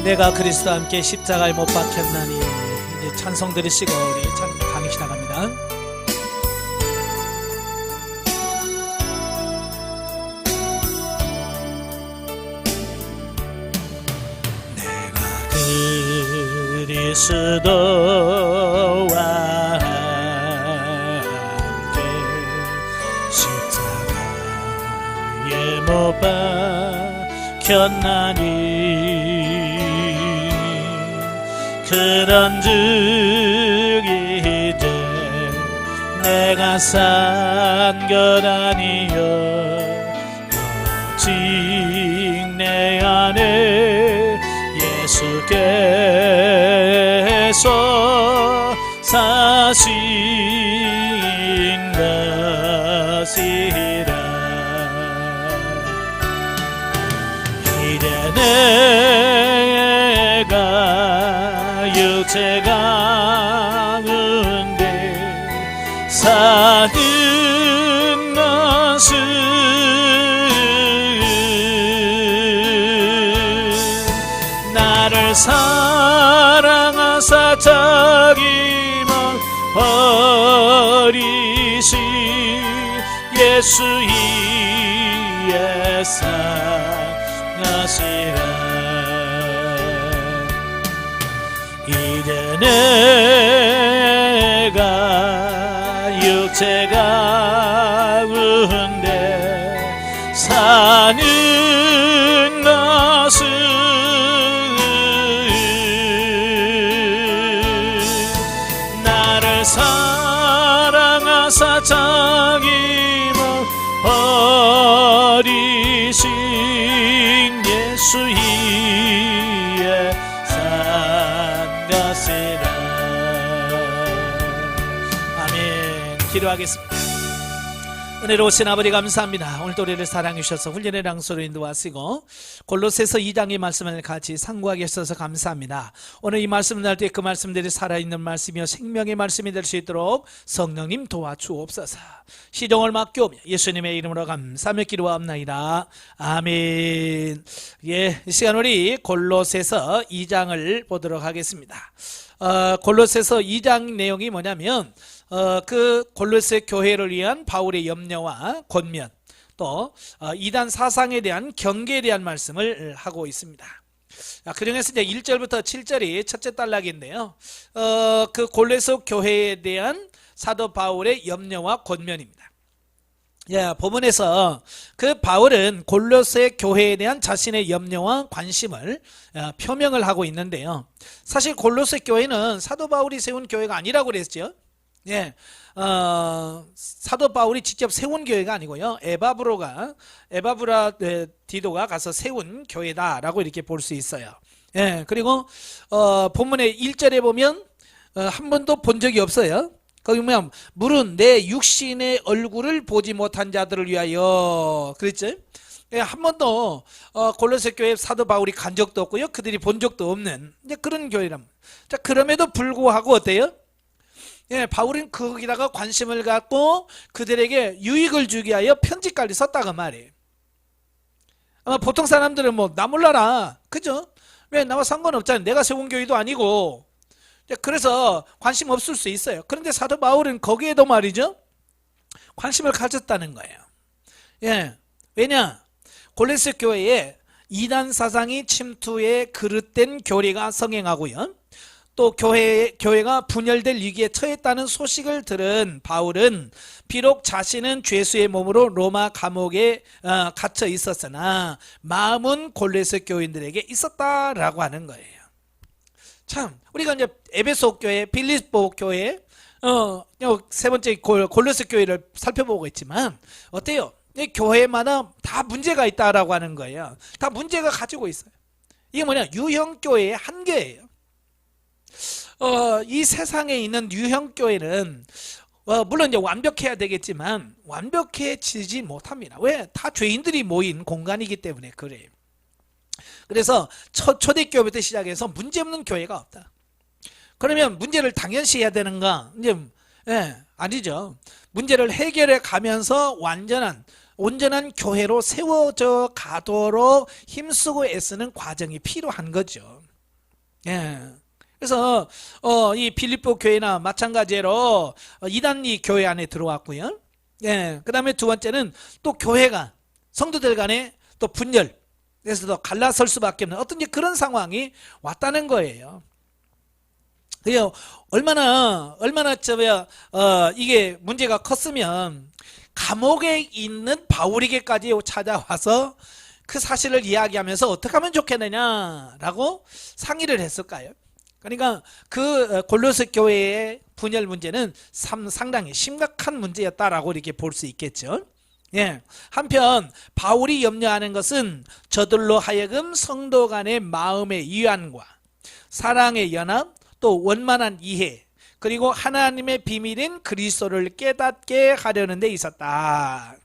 내가 그리스도와 함께 십자가에 못 박혔나니. 이제 찬송 들으시고 우리 강의 시작합니다. 내가 그리스도와 함께 십자가에 못 박혔나니. 그런즉 이제 내가 산 것 아니여 오직 내 안에 예수께서 사신 것이라. 이제 내가 육체 가운데 사는 것은 나를 사랑하사 자기만 버리신 예수의 사랑하시라. 이제 내가 육체 가운데 사는 것은 나를 사랑하사 자기만 버리신 예수의 아멘. 기도하겠습니다. 은혜로우신 아버지 감사합니다. 오늘도 우리를 사랑해 주셔서 훈련의 장소로 인도하시고 골로새서 2장의 말씀을 같이 상고하게 하셔서 감사합니다. 오늘 이 말씀을 날 때 그 말씀들이 살아있는 말씀이요 생명의 말씀이 될 수 있도록 성령님 도와주옵소서. 시종을 맡겨오며 예수님의 이름으로 감사하며 기도합나이다. 아멘. 예, 이 시간 우리 골로새서 2장을 보도록 하겠습니다. 골로새서 2장 내용이 뭐냐면 그 골로새 교회를 위한 바울의 염려와 권면, 또 이단 사상에 대한 경계에 대한 말씀을 하고 있습니다. 그 중에서 이제 1절부터 7절이 첫째 단락인데요, 그 골로새 교회에 대한 사도 바울의 염려와 권면입니다. 예, 본문에서 그 바울은 골로새 교회에 대한 자신의 염려와 관심을 표명을 하고 있는데요, 사실 골로새 교회는 사도 바울이 세운 교회가 아니라고 그랬죠. 예, 사도 바울이 직접 세운 교회가 아니고요, 에바브라 디도가 가서 세운 교회다라고 이렇게 볼 수 있어요. 예, 그리고 본문의 1절에 보면 한 번도 본 적이 없어요. 거기 보면 물은 내 육신의 얼굴을 보지 못한 자들을 위하여 그랬죠. 예, 한 번도 골로새 교회 사도 바울이 간 적도 없고요, 그들이 본 적도 없는 이제 그런 교회랍니다. 자, 그럼에도 불구하고 어때요? 예, 바울은 거기다가 관심을 갖고 그들에게 유익을 주기 위하여 편지까지 썼다고 말이에요. 아마 보통 사람들은 뭐 나 몰라라, 그죠? 왜 나와 상관없잖아요. 내가 세운 교회도 아니고. 그래서 관심 없을 수 있어요. 그런데 사도 바울은 거기에도 말이죠, 관심을 가졌다는 거예요. 예, 왜냐? 골로새 교회에 이단 사상이 침투해 그릇된 교리가 성행하고요, 또 교회가 분열될 위기에 처했다는 소식을 들은 바울은 비록 자신은 죄수의 몸으로 로마 감옥에 갇혀 있었으나 마음은 골로새 교인들에게 있었다라고 하는 거예요. 참, 우리가 이제 에베소 교회, 빌립보 교회, 세 번째 골로새 교회를 살펴보고 있지만 어때요? 이 교회마다 다 문제가 있다라고 하는 거예요. 다 문제가 가지고 있어요. 이게 뭐냐? 유형 교회의 한계예요. 이 세상에 있는 유형 교회는 물론 이제 완벽해야 되겠지만 완벽해지지 못합니다. 왜? 다 죄인들이 모인 공간이기 때문에 그래요. 그래서 초대교회부터 시작해서 문제없는 교회가 없다. 그러면 문제를 당연시 해야 되는가? 이제 아니죠. 문제를 해결해 가면서 온전한 교회로 세워져 가도록 힘쓰고 애쓰는 과정이 필요한 거죠. 예. 그래서 이 빌립보 교회나 마찬가지로 이단이 교회 안에 들어왔고요. 예. 그다음에 두 번째는 또 교회가 성도들 간에 또 분열, 그래서 더 갈라설 수밖에 없는 어떤 그런 상황이 왔다는 거예요. 그래요. 얼마나 이게 문제가 컸으면 감옥에 있는 바울에게까지 찾아와서 그 사실을 이야기하면서 어떻게 하면 좋겠느냐라고 상의를 했을까요? 그러니까 그 골로새 교회의 분열 문제는 상당히 심각한 문제였다라고 이렇게 볼 수 있겠죠. 예. 한편 바울이 염려하는 것은 저들로 하여금 성도 간의 마음의 이완과 사랑의 연합, 또 원만한 이해, 그리고 하나님의 비밀인 그리스도를 깨닫게 하려는 데 있었다.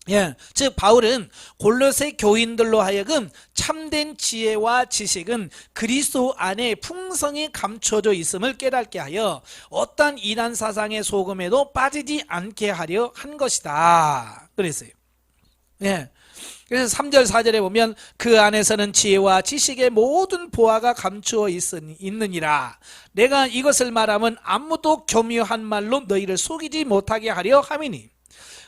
예, 즉 바울은 골로새 교인들로 하여금 참된 지혜와 지식은 그리스도 안에 풍성히 감춰져 있음을 깨닫게 하여 어떠한 이단 사상의 소금에도 빠지지 않게 하려 한 것이다. 그랬어요. 예. 그래서 3절 4절에 보면 그 안에서는 지혜와 지식의 모든 보화가 감추어 있느니라. 내가 이것을 말하면 아무도 교묘한 말로 너희를 속이지 못하게 하려 함이니.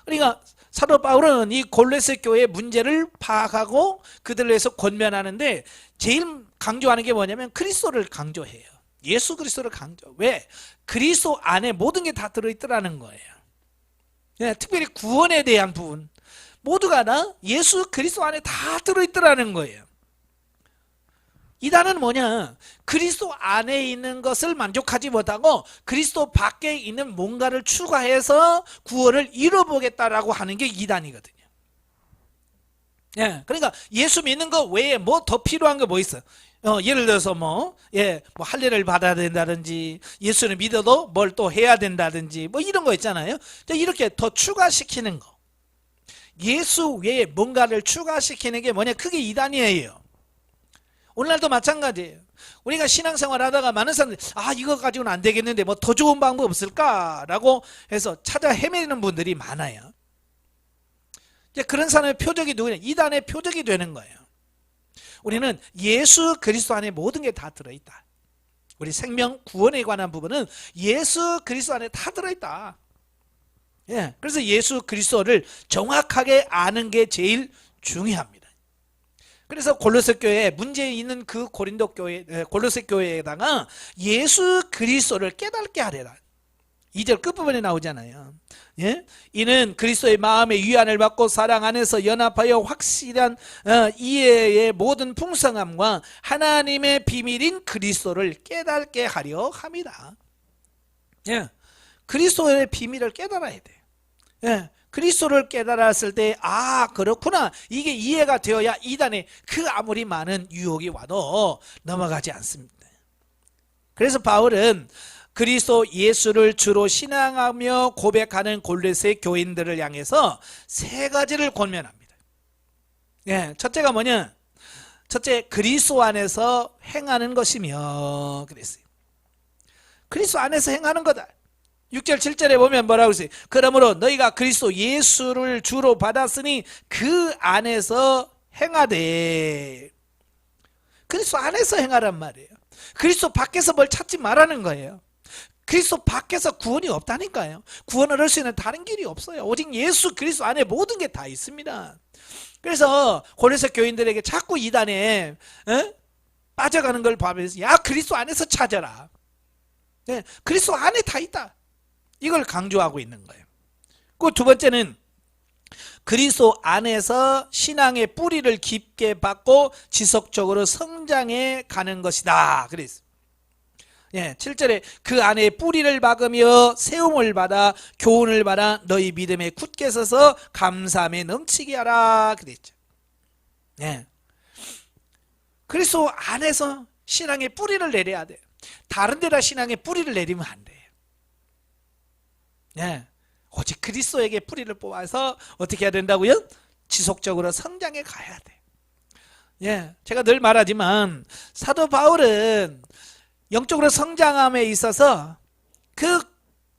그러니까 사도 바울은 이 골로새 교회의 문제를 파악하고 그들을 위해서 권면하는데 제일 강조하는 게 뭐냐면 그리스도를 강조해요. 예수 그리스도를 강조. 왜? 그리스도 안에 모든 게 다 들어있더라는 거예요. 네, 특별히 구원에 대한 부분 모두가 다 예수 그리스도 안에 다 들어있더라는 거예요. 이단은 뭐냐? 그리스도 안에 있는 것을 만족하지 못하고 그리스도 밖에 있는 뭔가를 추가해서 구원을 이뤄보겠다라고 하는 게 이단이거든요. 예, 그러니까 예수 믿는 거 외에 뭐 더 필요한 거 뭐 있어? 예를 들어서 뭐 할례를 받아야 된다든지 예수를 믿어도 뭘 또 해야 된다든지 뭐 이런 거 있잖아요. 이렇게 더 추가시키는 거. 예수 외에 뭔가를 추가시키는 게 뭐냐? 그게 이단이에요. 오늘날도 마찬가지예요. 우리가 신앙생활 하다가 많은 사람들이 이거 가지고는 안 되겠는데 뭐 더 좋은 방법 없을까라고 해서 찾아 헤매는 분들이 많아요. 이제 그런 사람의 표적이 누구냐? 이단의 표적이 되는 거예요. 우리는 예수 그리스도 안에 모든 게 다 들어있다. 우리 생명 구원에 관한 부분은 예수 그리스도 안에 다 들어있다. 예, 그래서 예수 그리스도를 정확하게 아는 게 제일 중요합니다. 그래서 골로새 교회에 문제 있는 그 고린도 교회, 골로새 교회에다가 예수 그리스도를 깨닫게 하래라. 2절 끝부분에 나오잖아요. 예? 이는 그리스도의 마음의 위안을 받고 사랑 안에서 연합하여 확실한 이해의 모든 풍성함과 하나님의 비밀인 그리스도를 깨닫게 하려 함이다. 예. 그리스도의 비밀을 깨달아야 돼요. 예. 그리스도를 깨달았을 때 그렇구나 이게 이해가 되어야 이단에 그 아무리 많은 유혹이 와도 넘어가지 않습니다. 그래서 바울은 그리스도 예수를 주로 신앙하며 고백하는 골로새 교인들을 향해서 세 가지를 권면합니다. 예, 첫째가 뭐냐? 첫째, 그리스도 안에서 행하는 것이며 그랬어요. 그리스도 안에서 행하는 거다. 6절 7절에 보면 뭐라고 했어요? 그러므로 너희가 그리스도 예수를 주로 받았으니 그 안에서 행하되. 그리스도 안에서 행하란 말이에요. 그리스도 밖에서 뭘 찾지 말라는 거예요. 그리스도 밖에서 구원이 없다니까요. 구원을 할 수 있는 다른 길이 없어요. 오직 예수 그리스도 안에 모든 게 다 있습니다. 그래서 골로새 교인들에게 자꾸 이단에 빠져가는 걸 보면서 그리스도 안에서 찾아라. 네, 그리스도 안에 다 있다. 이걸 강조하고 있는 거예요. 그 두 번째는 그리스도 안에서 신앙의 뿌리를 깊게 받고 지속적으로 성장해 가는 것이다. 그랬어요. 예, 7절에 그 안에 뿌리를 박으며 세움을 받아 교훈을 받아 너희 믿음에 굳게 서서 감사함에 넘치게 하라. 그랬죠. 예. 그리스도 안에서 신앙의 뿌리를 내려야 돼요. 다른 데다 신앙의 뿌리를 내리면 안 돼요. 예. 오직 그리스도에게 뿌리를 뽑아서 어떻게 해야 된다고요? 지속적으로 성장해 가야 돼. 예. 제가 늘 말하지만 사도 바울은 영적으로 성장함에 있어서 그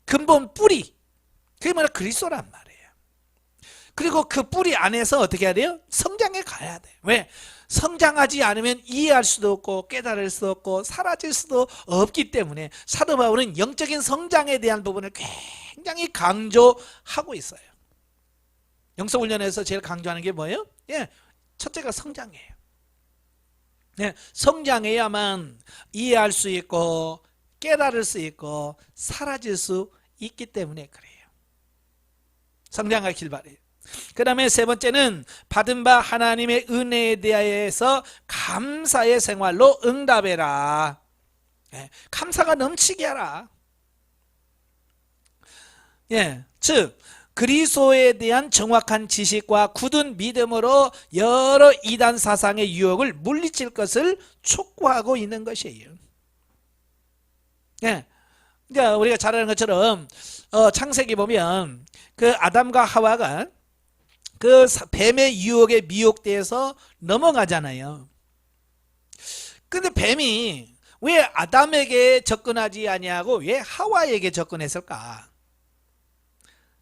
근본 뿌리, 그게 뭐냐? 그리스도란 말이에요. 그리고 그 뿌리 안에서 어떻게 해야 돼요? 성장해 가야 돼요. 왜? 성장하지 않으면 이해할 수도 없고 깨달을 수도 없고 사라질 수도 없기 때문에 사도 바울은 영적인 성장에 대한 부분을 굉장히 강조하고 있어요. 영성훈련에서 제일 강조하는 게 뭐예요? 첫째가 성장이에요. 성장해야만 이해할 수 있고 깨달을 수 있고 사라질 수 있기 때문에 그래요. 성장하길 바래요. 그 다음에 세 번째는 받은 바 하나님의 은혜에 대하여서 감사의 생활로 응답해라. 감사가 넘치게 하라. 즉 그리스도에 대한 정확한 지식과 굳은 믿음으로 여러 이단 사상의 유혹을 물리칠 것을 촉구하고 있는 것이에요. 그러니까 우리가 잘 아는 것처럼 창세기 보면 그 아담과 하와가 그 뱀의 유혹에 미혹돼서 넘어가잖아요. 근데 뱀이 왜 아담에게 접근하지 아니하고 왜 하와에게 접근했을까?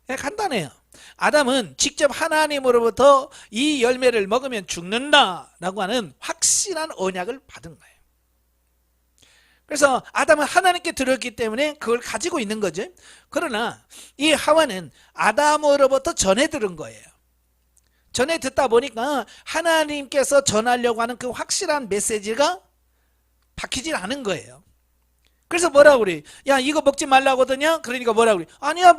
간단해요. 아담은 직접 하나님으로부터 이 열매를 먹으면 죽는다라고 하는 확실한 언약을 받은 거예요. 그래서 아담은 하나님께 들었기 때문에 그걸 가지고 있는 거죠. 그러나 이 하와는 아담으로부터 전해 들은 거예요. 전해 듣다 보니까 하나님께서 전하려고 하는 그 확실한 메시지가 박히질 않은 거예요. 그래서 뭐라고 그래? 야, 이거 먹지 말라거든요. 그러니까 뭐라고 그래? 아니야,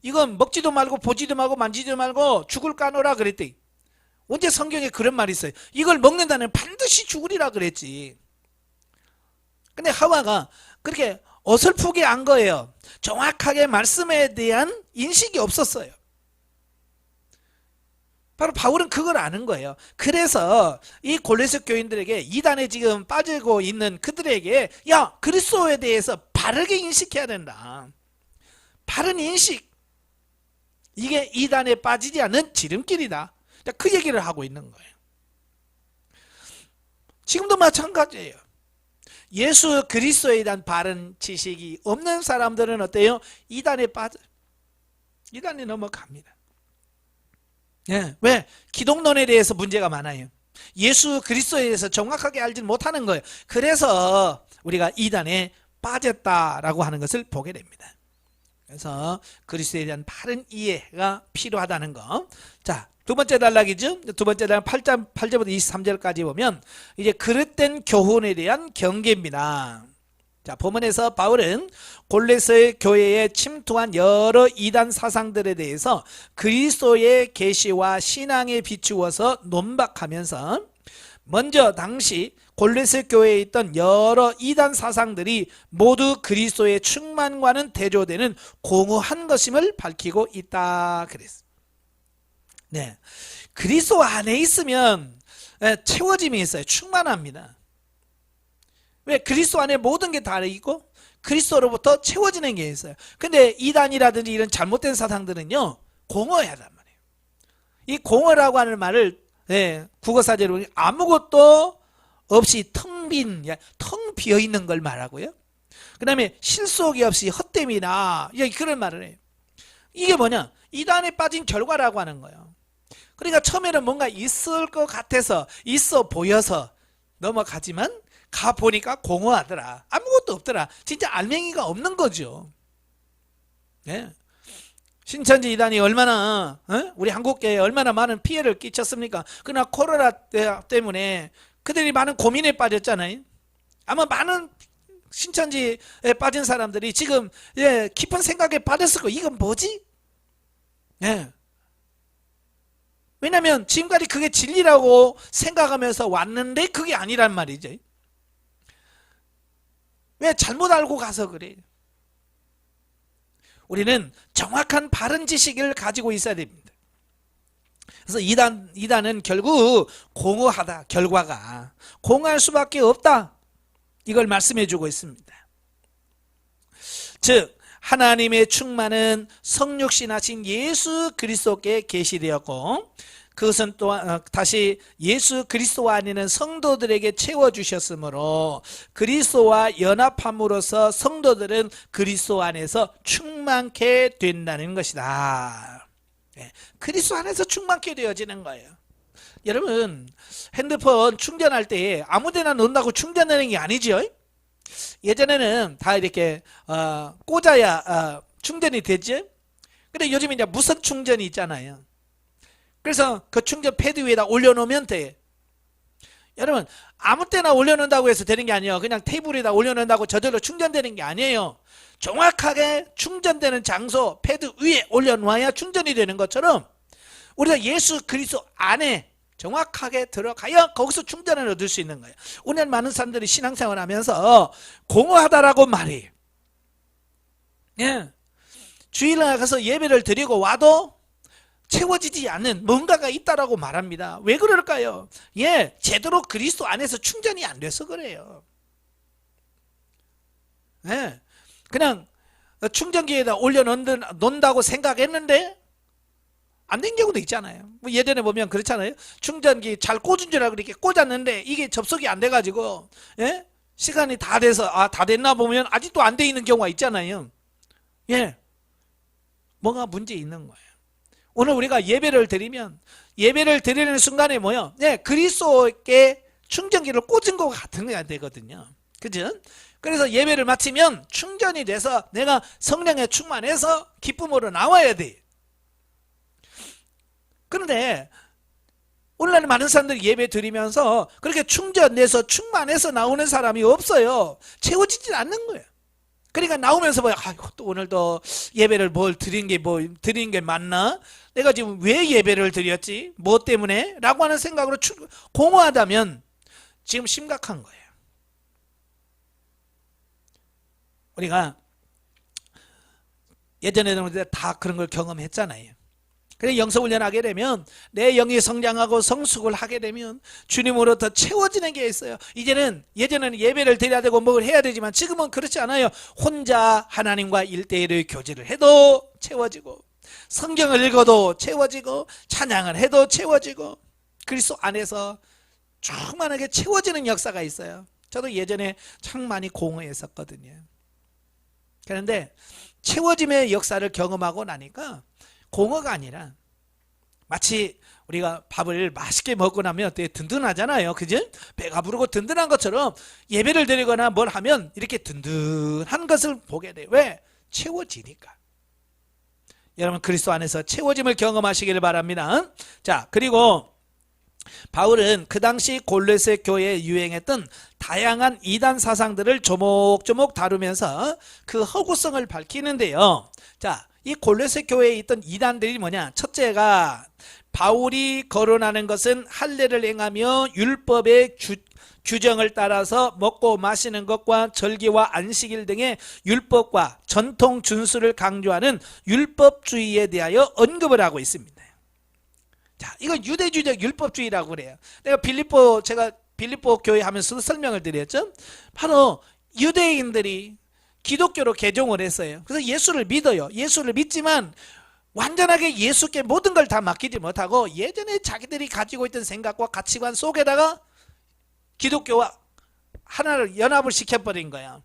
이건 먹지도 말고 보지도 말고 만지지도 말고 죽을 까노라 그랬대. 언제 성경에 그런 말이 있어요? 이걸 먹는다는 반드시 죽으리라 그랬지. 근데 하와가 그렇게 어설프게 안 거예요. 정확하게 말씀에 대한 인식이 없었어요. 바로 바울은 그걸 아는 거예요. 그래서 이 골로새 교인들에게 이단에 지금 빠지고 있는 그들에게 야, 그리스도에 대해서 바르게 인식해야 된다. 바른 인식. 이게 이단에 빠지지 않는 지름길이다. 그 얘기를 하고 있는 거예요. 지금도 마찬가지예요. 예수 그리스도에 대한 바른 지식이 없는 사람들은 어때요? 이단에 빠져. 이단에 넘어갑니다. 왜? 기독론에 대해서 문제가 많아요. 예수 그리스도에 대해서 정확하게 알지 못하는 거예요. 그래서 우리가 이단에 빠졌다라고 하는 것을 보게 됩니다. 그래서 그리스도에 대한 바른 이해가 필요하다는 거. 자, 두 번째 단락이죠. 두 번째 단락 8절부터 23절까지 보면 이제 그릇된 교훈에 대한 경계입니다. 자, 본문에서 바울은 골로새 교회에 침투한 여러 이단 사상들에 대해서 그리스도의 계시와 신앙에 비추어서 논박하면서 먼저 당시 골로새 교회에 있던 여러 이단 사상들이 모두 그리스도의 충만과는 대조되는 공허한 것임을 밝히고 있다 그랬어요. 그리스도 안에 있으면 채워짐이 있어요. 충만합니다. 왜? 그리스도 안에 모든 게 다 있고 그리스도로부터 채워지는 게 있어요. 근데 이단이라든지 이런 잘못된 사상들은요, 공허하단 말이에요. 이 공허라고 하는 말을 국어사전으로 아무것도 없이 텅 비어 있는 걸 말하고요. 그 다음에 실속이 없이 헛됨이나 그런 말을 해요. 이게 뭐냐? 이단에 빠진 결과라고 하는 거예요. 그러니까 처음에는 뭔가 있을 것 같아서 있어 보여서 넘어가지만 가보니까 공허하더라. 아무것도 없더라. 진짜 알맹이가 없는 거죠. 신천지 이단이 얼마나 우리 한국계에 얼마나 많은 피해를 끼쳤습니까? 그러나 코로나 때문에 그들이 많은 고민에 빠졌잖아요. 아마 많은 신천지에 빠진 사람들이 지금 깊은 생각에 빠졌을 거예요. 이건 뭐지? 왜냐하면 지금까지 그게 진리라고 생각하면서 왔는데 그게 아니란 말이죠. 왜? 잘못 알고 가서 그래요. 우리는 정확한 바른 지식을 가지고 있어야 됩니다. 그래서 이단은 결국 공허하다. 결과가 공허할 수밖에 없다. 이걸 말씀해 주고 있습니다. 즉 하나님의 충만은 성육신하신 예수 그리스도께 계시되었고 그것은 또한 다시 예수 그리스도 안에는 성도들에게 채워주셨으므로 그리스도와 연합함으로써 성도들은 그리스도 안에서 충만케 된다는 것이다. 예, 그리스도 안에서 충만케 되어지는 거예요. 여러분, 핸드폰 충전할 때 아무데나 넣는다고 충전되는 게 아니죠. 예전에는 다 이렇게 꽂아야 충전이 됐죠. 근데 요즘 이제 무선 충전이 있잖아요. 그래서 그 충전 패드 위에다 올려놓으면 돼. 여러분, 아무 때나 올려놓는다고 해서 되는 게 아니에요. 그냥 테이블에다 올려놓는다고 저절로 충전되는 게 아니에요. 정확하게 충전되는 장소 패드 위에 올려놓아야 충전이 되는 것처럼 우리가 예수 그리스도 안에 정확하게 들어가야 거기서 충전을 얻을 수 있는 거예요. 오늘 많은 사람들이 신앙생활 하면서 공허하다라고 말이, 예, 주일날 가서 예배를 드리고 와도 채워지지 않는 뭔가가 있다라고 말합니다. 왜 그럴까요? 예, 제대로 그리스도 안에서 충전이 안 돼서 그래요. 예, 그냥 충전기에다 올려놓는다고 생각했는데 안 된 경우도 있잖아요. 뭐 예전에 보면 그렇잖아요. 충전기 잘 꽂은 줄 알고 이렇게 꽂았는데 이게 접속이 안 돼가지고, 예? 시간이 다 돼서 다 됐나 보면 아직도 안 돼 있는 경우가 있잖아요. 예, 뭔가 문제 있는 거예요. 오늘 우리가 예배를 드리면 예배를 드리는 순간에 뭐요? 네, 그리스도께 충전기를 꽂은 것 같은 게 되거든요. 그죠? 그래서 예배를 마치면 충전이 돼서 내가 성령에 충만해서 기쁨으로 나와야 돼. 그런데 오늘날 많은 사람들이 예배 드리면서 그렇게 충전돼서 충만해서 나오는 사람이 없어요. 채워지지 않는 거예요. 그러니까 나오면서 뭐야, 또 오늘도 예배를 드린 게 맞나? 내가 지금 왜 예배를 드렸지? 뭐 때문에? 라고 하는 생각으로 공허하다면 지금 심각한 거예요. 우리가 예전에는 다 그런 걸 경험했잖아요. 그래서 영성훈련하게 되면 내 영이 성장하고 성숙을 하게 되면 주님으로 더 채워지는 게 있어요. 예전에는 예배를 드려야 되고 뭘 해야 되지만 지금은 그렇지 않아요. 혼자 하나님과 1대1의 교제를 해도 채워지고, 성경을 읽어도 채워지고, 찬양을 해도 채워지고, 그리스도 안에서 충만하게 채워지는 역사가 있어요. 저도 예전에 참 많이 공허했었거든요. 그런데 채워짐의 역사를 경험하고 나니까 공허가 아니라 마치 우리가 밥을 맛있게 먹고 나면 어때? 든든하잖아요. 그죠? 배가 부르고 든든한 것처럼 예배를 드리거나 뭘 하면 이렇게 든든한 것을 보게 돼요. 왜? 채워지니까. 여러분, 그리스도 안에서 채워짐을 경험하시기를 바랍니다. 자, 그리고 바울은 그 당시 골로새 교회에 유행했던 다양한 이단 사상들을 조목조목 다루면서 그 허구성을 밝히는데요. 자, 이 골로새 교회에 있던 이단들이 뭐냐? 첫째가 바울이 거론하는 것은 할례를 행하며 율법의 규정을 따라서 먹고 마시는 것과 절기와 안식일 등의 율법과 전통 준수를 강조하는 율법주의에 대하여 언급을 하고 있습니다. 자, 이건 유대주의적 율법주의라고 그래요. 제가 빌립보 교회 하면서 설명을 드렸죠. 바로 유대인들이 기독교로 개종을 했어요. 그래서 예수를 믿어요. 예수를 믿지만 완전하게 예수께 모든 걸 다 맡기지 못하고 예전에 자기들이 가지고 있던 생각과 가치관 속에다가 기독교와 하나를 연합을 시켜버린 거야.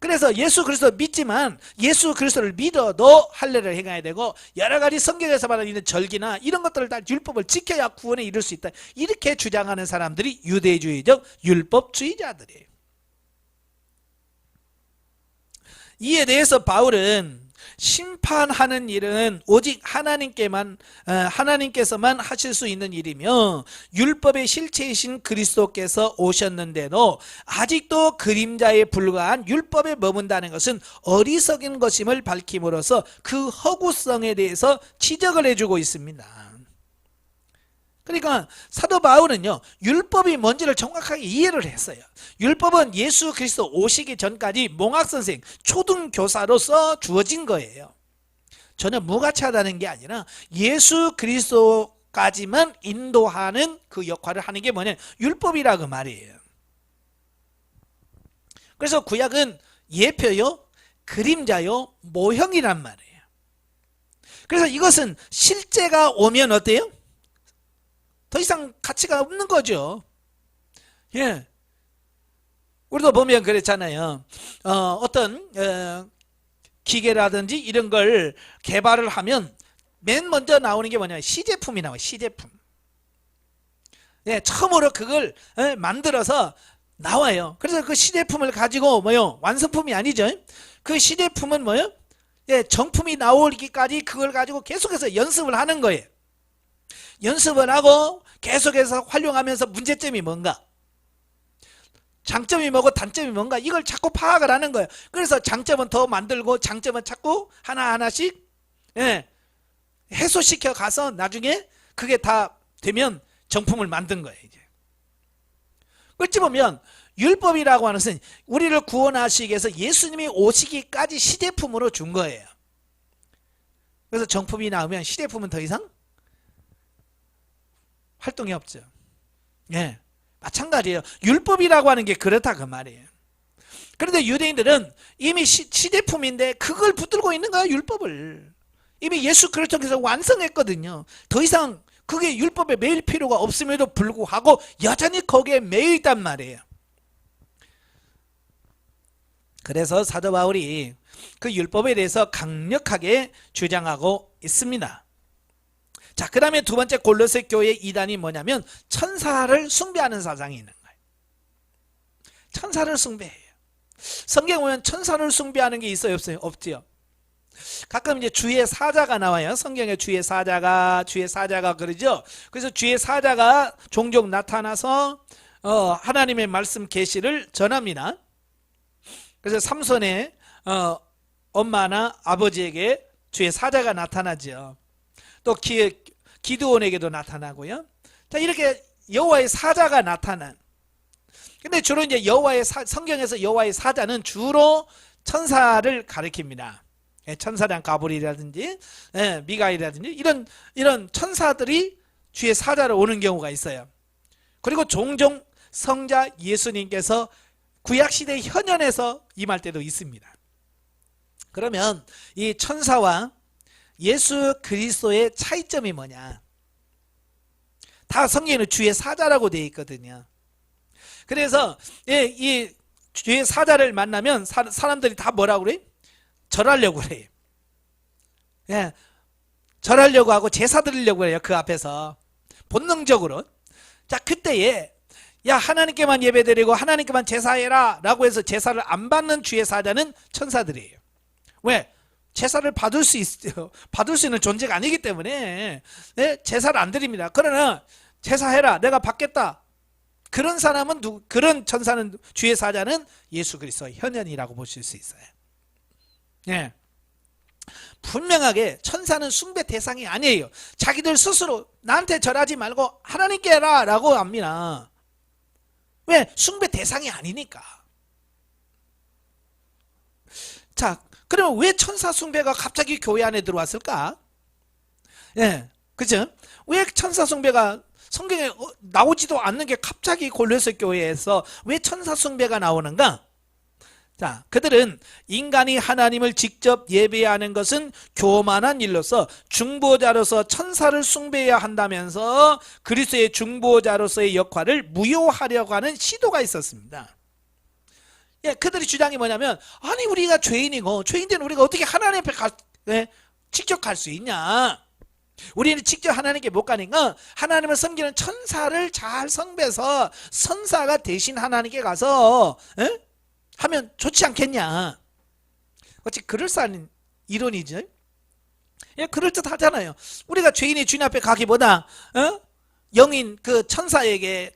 그래서 예수 그리스도 믿지만 예수 그리스도를 믿어도 할례를 행해야 되고 여러 가지 성경에서 말하는 절기나 이런 것들을 다 율법을 지켜야 구원에 이를 수 있다. 이렇게 주장하는 사람들이 유대주의적 율법주의자들이에요. 이에 대해서 바울은 심판하는 일은 오직 하나님께서만 하실 수 있는 일이며 율법의 실체이신 그리스도께서 오셨는데도 아직도 그림자에 불과한 율법에 머문다는 것은 어리석은 것임을 밝힘으로써 그 허구성에 대해서 지적을 해주고 있습니다. 그러니까 사도 바울은요, 율법이 뭔지를 정확하게 이해를 했어요. 율법은 예수 그리스도 오시기 전까지 몽학선생, 초등교사로서 주어진 거예요. 전혀 무가치하다는 게 아니라 예수 그리스도까지만 인도하는 그 역할을 하는 게 뭐냐? 율법이라고 말이에요. 그래서 구약은 예표요, 그림자요, 모형이란 말이에요. 그래서 이것은 실제가 오면 어때요? 더 이상 가치가 없는 거죠. 예. 우리도 보면 그랬잖아요. 어떤 기계라든지 이런 걸 개발을 하면 맨 먼저 나오는 게 뭐냐면 시제품이 나와요. 시제품. 예, 처음으로 그걸 만들어서 나와요. 그래서 그 시제품을 가지고 뭐요? 완성품이 아니죠. 그 시제품은 뭐요? 예, 정품이 나오기까지 그걸 가지고 계속해서 연습을 하는 거예요. 연습을 하고 계속해서 활용하면서 문제점이 뭔가, 장점이 뭐고 단점이 뭔가, 이걸 자꾸 파악을 하는 거예요. 그래서 장점은 더 만들고 장점은 자꾸 하나하나씩 해소시켜 가서 나중에 그게 다 되면 정품을 만든 거예요. 이제 어찌 보면 율법이라고 하는 것은 우리를 구원하시기 위해서 예수님이 오시기까지 시제품으로 준 거예요. 그래서 정품이 나오면 시제품은 더 이상 활동이 없죠. 예, 마찬가지예요. 율법이라고 하는 게 그렇다 그 말이에요. 그런데 유대인들은 이미 시제품인데 그걸 붙들고 있는 거야. 율법을 이미 예수 그리스도께서 완성했거든요. 더 이상 그게 율법에 매일 필요가 없음에도 불구하고 여전히 거기에 매여 있단 말이에요. 그래서 사도 바울이 그 율법에 대해서 강력하게 주장하고 있습니다. 자, 그 다음에 두 번째 골로새 교회 이단이 뭐냐면 천사를 숭배하는 사상이 있는 거예요. 천사를 숭배해요. 성경에 보면 천사를 숭배하는 게 있어요, 없어요? 없지요. 가끔 이제 주의 사자가 나와요. 성경에 주의 사자가 그러죠. 그래서 주의 사자가 종종 나타나서 하나님의 말씀 계시를 전합니다. 그래서 삼손의 엄마나 아버지에게 주의 사자가 나타나죠. 또 기드온에게도 나타나고요. 자, 이렇게 여호와의 사자가 나타난. 근데 주로 이제 성경에서 여호와의 사자는 주로 천사를 가리킵니다. 천사장 가브리엘이라든지 미가엘이라든지 이런 천사들이 주의 사자로 오는 경우가 있어요. 그리고 종종 성자 예수님께서 구약시대 현현에서 임할 때도 있습니다. 그러면 이 천사와 예수 그리스도의 차이점이 뭐냐? 다 성경에는 주의 사자라고 되어 있거든요. 그래서 이 주의 사자를 만나면 사람들이 다 뭐라고 그래? 절하려고 그래요. 예, 절하려고 하고 제사 드리려고 해요. 그 앞에서 본능적으로. 자, 그때에 야, 하나님께만 예배드리고 하나님께만 제사해라 라고 해서 제사를 안 받는 주의 사자는 천사들이에요. 왜? 제사를 받을 수 있는 존재가 아니기 때문에 제사를 안 드립니다. 그러나 제사해라, 내가 받겠다. 그런 사람은 그런 천사는, 주의 사자는 예수 그리스도 현현이라고 보실 수 있어요. 예. 분명하게 천사는 숭배 대상이 아니에요. 자기들 스스로 나한테 절하지 말고 하나님께 해라 라고 합니다. 왜? 숭배 대상이 아니니까. 자, 그러면 왜 천사 숭배가 갑자기 교회 안에 들어왔을까? 예, 그죠? 왜 천사 숭배가 성경에 나오지도 않는 게 갑자기 골로새 교회에서 왜 천사 숭배가 나오는가? 자, 그들은 인간이 하나님을 직접 예배하는 것은 교만한 일로서 중보자로서 천사를 숭배해야 한다면서 그리스도의 중보자로서의 역할을 무효하려고 하는 시도가 있었습니다. 예, 그들의 주장이 뭐냐면, 아니 우리가 죄인이고 죄인된 우리가 어떻게 하나님 앞에 직접 갈 수 있냐? 우리는 직접 하나님께 못 가니까 하나님을 섬기는 천사를 잘 숭배해서 선사가 대신 하나님께 가서 하면 좋지 않겠냐? 어찌 그럴싸한 이론이죠. 예, 그럴듯하잖아요. 우리가 죄인이 주님 앞에 가기보다 영인 그 천사에게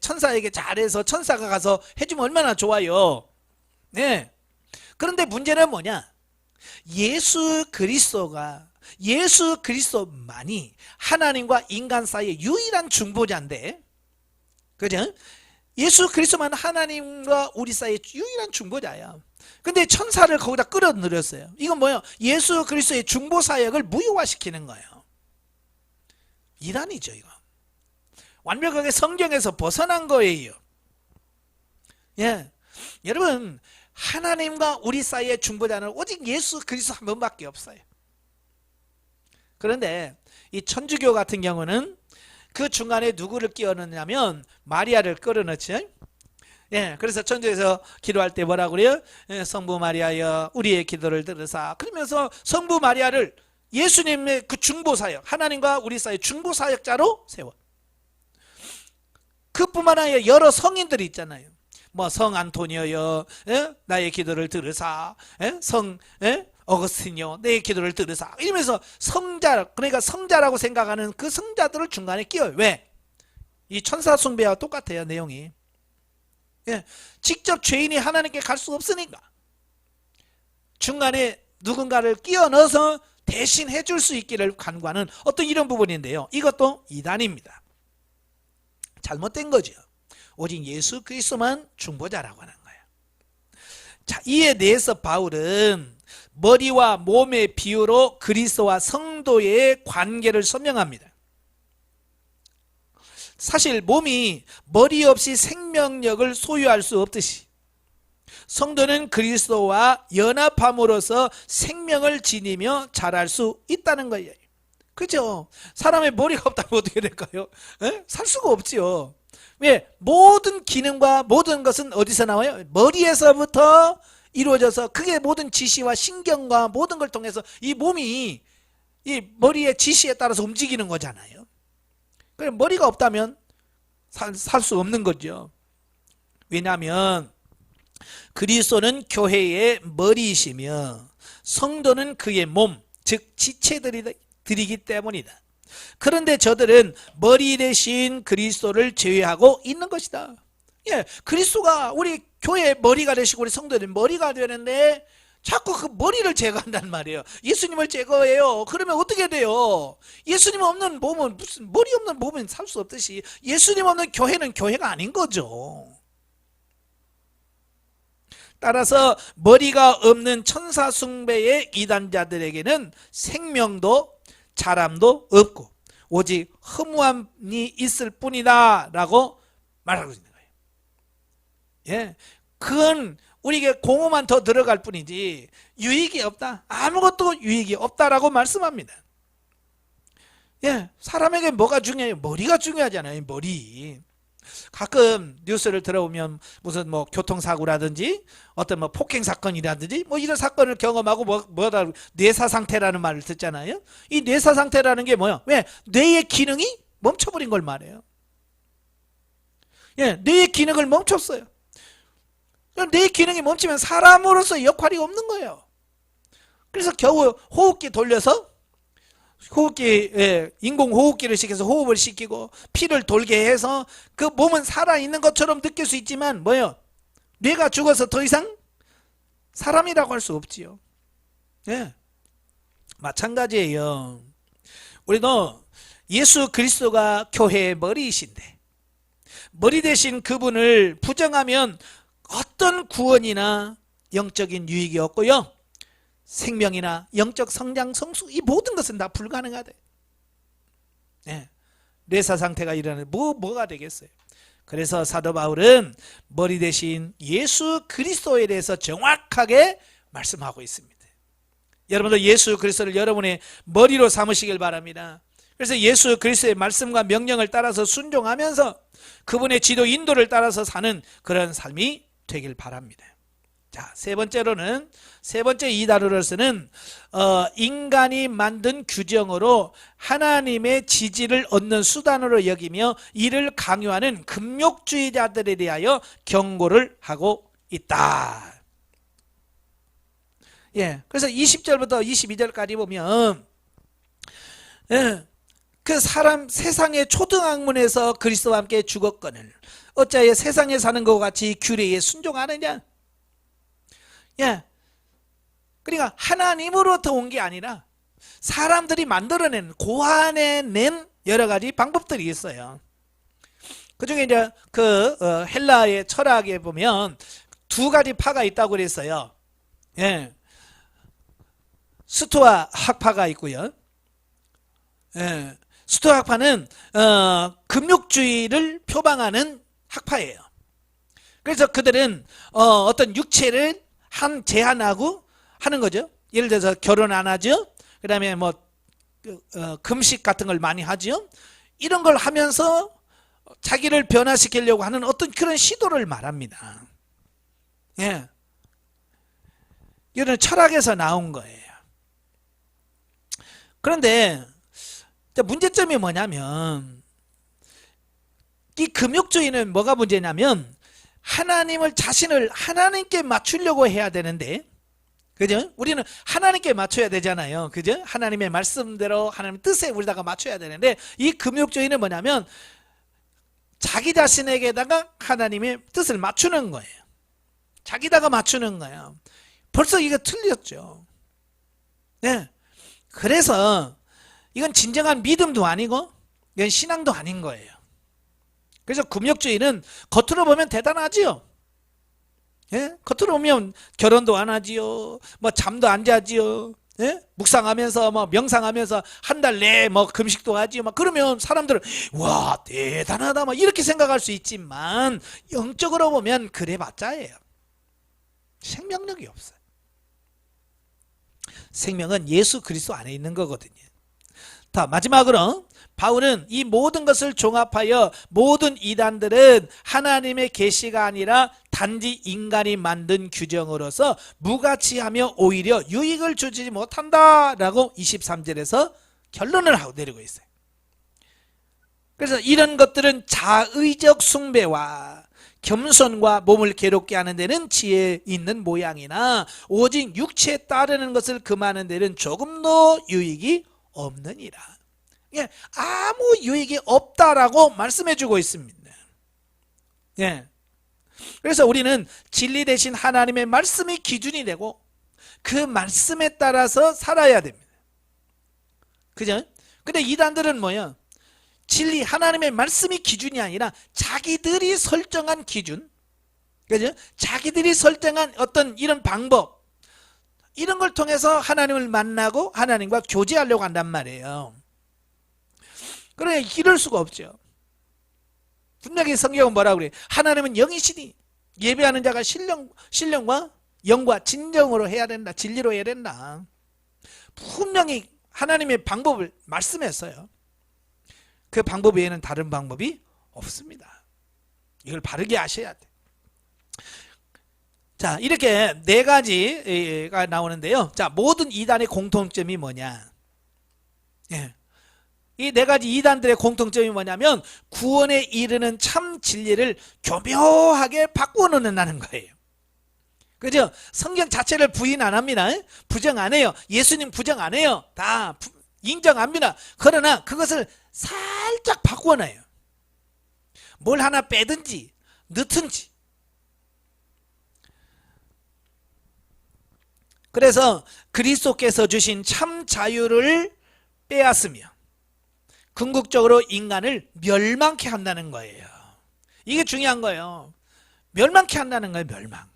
잘해서 천사가 가서 해주면 얼마나 좋아요. 네. 그런데 문제는 뭐냐? 예수 그리스도만이 하나님과 인간 사이의 유일한 중보자인데, 그죠? 예수 그리스도만 하나님과 우리 사이의 유일한 중보자야. 근데 천사를 거기다 끌어들였어요. 이건 뭐예요? 예수 그리스도의 중보 사역을 무효화시키는 거예요. 이단이죠, 이거. 완벽하게 성경에서 벗어난 거예요. 예, 여러분, 하나님과 우리 사이의 중보자는 오직 예수 그리스도 한 분밖에 없어요. 그런데 이 천주교 같은 경우는 그 중간에 누구를 끼워 넣냐면 마리아를 끌어 넣죠. 예, 그래서 천주에서 기도할 때 뭐라고 그래요? 예, 성부 마리아여 우리의 기도를 들으사. 그러면서 성부 마리아를 예수님의 그 중보사역, 하나님과 우리 사이 중보사역자로 세워. 그뿐만 아니라 여러 성인들이 있잖아요. 뭐 성 안토니오여, 나의 기도를 들으사, 성 어거스틴요, 내 기도를 들으사, 이러면서 성자, 그러니까 성자라고 생각하는 그 성자들을 중간에 끼워요. 왜? 이 천사 숭배와 똑같아요, 내용이. 직접 죄인이 하나님께 갈 수 없으니까 중간에 누군가를 끼워 넣어서 대신 해줄 수 있기를 간구하는 어떤 이런 부분인데요, 이것도 이단입니다. 잘못된 거죠. 오직 예수 그리스도만 중보자라고 하는 거예요. 자, 이에 대해서 바울은 머리와 몸의 비유로 그리스도와 성도의 관계를 설명합니다. 사실 몸이 머리 없이 생명력을 소유할 수 없듯이 성도는 그리스도와 연합함으로써 생명을 지니며 자랄 수 있다는 거예요. 그죠? 사람의 머리가 없다면 어떻게 될까요? 살 수가 없지요. 왜? 모든 기능과 모든 것은 어디서 나와요? 머리에서부터 이루어져서, 그게 모든 지시와 신경과 모든 걸 통해서 이 몸이 이 머리의 지시에 따라서 움직이는 거잖아요. 그럼 머리가 없다면 살 수 없는 거죠. 왜냐하면 그리스도는 교회의 머리이시며 성도는 그의 몸, 즉 지체들이기 때문이다. 그런데 저들은 머리 대신 그리스도를 제외하고 있는 것이다. 그리스도가 우리 교회의 머리가 되시고 우리 성도들의 머리가 되는데 자꾸 그 머리를 제거한단 말이에요. 예수님을 제거해요. 그러면 어떻게 돼요? 예수님 없는 몸은, 무슨 머리 없는 몸은 살 수 없듯이 예수님 없는 교회는 교회가 아닌 거죠. 따라서 머리가 없는 천사 숭배의 이단자들에게는 생명도 자람도 없고 오직 허무함이 있을 뿐이다 라고 말하고 있는 거예요. 그건 우리에게 공허만 더 들어갈 뿐이지 유익이 없다, 아무것도 유익이 없다라고 말씀합니다. 사람에게 뭐가 중요해요? 머리가 중요하잖아요. 머리. 가끔 뉴스를 들어보면 무슨 뭐 교통사고라든지 어떤 뭐 폭행 사건이라든지 뭐 이런 사건을 경험하고 뭐다 뇌사 상태라는 말을 듣잖아요. 이 뇌사 상태라는 게 뭐야? 왜? 뇌의 기능이 멈춰버린 걸 말해요. 뇌의 기능을 멈췄어요. 뇌의 기능이 멈추면 사람으로서 역할이 없는 거예요. 그래서 겨우 호흡기 돌려서 인공호흡기를 시켜서 호흡을 시키고 피를 돌게 해서 그 몸은 살아있는 것처럼 느낄 수 있지만 뭐예요? 뇌가 죽어서 더 이상 사람이라고 할 수 없지요. 마찬가지예요. 우리도 예수 그리스도가 교회의 머리이신데 머리 대신 그분을 부정하면 어떤 구원이나 영적인 유익이 없고요, 생명이나 영적 성장 성수, 이 모든 것은 다 불가능하대. 뇌사 상태가 일어나는 뭐가 되겠어요? 그래서 사도 바울은 머리 대신 예수 그리스도에 대해서 정확하게 말씀하고 있습니다. 여러분도 예수 그리스도를 여러분의 머리로 삼으시길 바랍니다. 그래서 예수 그리스도의 말씀과 명령을 따라서 순종하면서 그분의 지도 인도를 따라서 사는 그런 삶이 되길 바랍니다. 자, 세 번째 이단으로서는 인간이 만든 규정으로 하나님의 지지를 얻는 수단으로 여기며 이를 강요하는 금욕주의자들에 대하여 경고를 하고 있다. 그래서 20절부터 22절까지 보면 그 사람 세상의 초등학문에서 그리스도와 함께 죽었거늘 어찌하여 세상에 사는 것과 같이 규례에 순종하느냐. 그러니까 하나님으로부터 온 게 아니라 사람들이 만들어낸, 고안해낸 여러 가지 방법들이 있어요. 그 중에 이제 헬라의 철학에 보면 두 가지 파가 있다고 그랬어요. 스토아 학파가 있고요. 스토아 학파는 금욕주의를 표방하는 학파예요. 그래서 그들은 어떤 육체를 제한하고 하는 거죠. 예를 들어서 결혼 안 하죠. 그 다음에 뭐 금식 같은 걸 많이 하죠. 이런 걸 하면서 자기를 변화시키려고 하는 어떤 그런 시도를 말합니다. 이런 철학에서 나온 거예요. 그런데 문제점이 뭐냐면 이 금욕주의는 뭐가 문제냐면 하나님을 자신을 하나님께 맞추려고 해야 되는데, 그죠? 우리는 하나님께 맞춰야 되잖아요. 그죠? 하나님의 말씀대로 하나님의 뜻에 우리다가 맞춰야 되는데, 이 금욕주의는 뭐냐면 자기 자신에게다가 하나님의 뜻을 맞추는 거예요. 자기다가 맞추는 거예요. 벌써 이거 틀렸죠. 네. 그래서 이건 진정한 믿음도 아니고 이건 신앙도 아닌 거예요. 그래서 금욕주의는 겉으로 보면 대단하지요. 예? 겉으로 보면 결혼도 안 하지요. 뭐 잠도 안 자지요. 예? 묵상하면서 뭐 명상하면서 한 달 내에 뭐 금식도 하지요. 막 그러면 사람들은 와 대단하다 막 이렇게 생각할 수 있지만 영적으로 보면 그래봤자예요. 생명력이 없어요. 생명은 예수 그리스도 안에 있는 거거든요. 자, 마지막으로 바울은 이 모든 것을 종합하여 모든 이단들은 하나님의 계시가 아니라 단지 인간이 만든 규정으로서 무가치하며 오히려 유익을 주지 못한다라고 23절에서 결론을 하고 내리고 있어요. 그래서 이런 것들은 자의적 숭배와 겸손과 몸을 괴롭게 하는 데는 지혜 있는 모양이나 오직 육체에 따르는 것을 금하는 데는 조금도 유익이 없느니라. 예, 아무 유익이 없다라고 말씀해 주고 있습니다. 예. 그래서 우리는 진리 대신 하나님의 말씀이 기준이 되고 그 말씀에 따라서 살아야 됩니다. 그죠? 근데 이단들은 뭐야? 진리 하나님의 말씀이 기준이 아니라 자기들이 설정한 기준, 그죠? 자기들이 설정한 어떤 이런 방법, 이런 걸 통해서 하나님을 만나고 하나님과 교제하려고 한단 말이에요. 그러니까 이럴 수가 없죠. 분명히 성경은 뭐라고 그래요? 하나님은 영이시니 예배하는 자가 신령과 영과 진정으로 해야 된다. 진리로 해야 된다. 분명히 하나님의 방법을 말씀했어요. 그 방법 외에는 다른 방법이 없습니다. 이걸 바르게 아셔야 돼. 자, 이렇게 네 가지가 나오는데요. 자, 모든 이단의 공통점이 뭐냐? 예. 이 네 가지 이단들의 공통점이 뭐냐면 구원에 이르는 참 진리를 교묘하게 바꾸어 놓는다는 거예요. 그죠? 성경 자체를 부인 안 합니다. 부정 안 해요. 예수님 부정 안 해요. 다 인정합니다. 그러나 그것을 살짝 바꾸어 놔요. 뭘 하나 빼든지 넣든지. 그래서 그리스도께서 주신 참 자유를 빼앗으며 궁극적으로 인간을 멸망케 한다는 거예요. 이게 중요한 거예요. 멸망케 한다는 거예요. 멸망.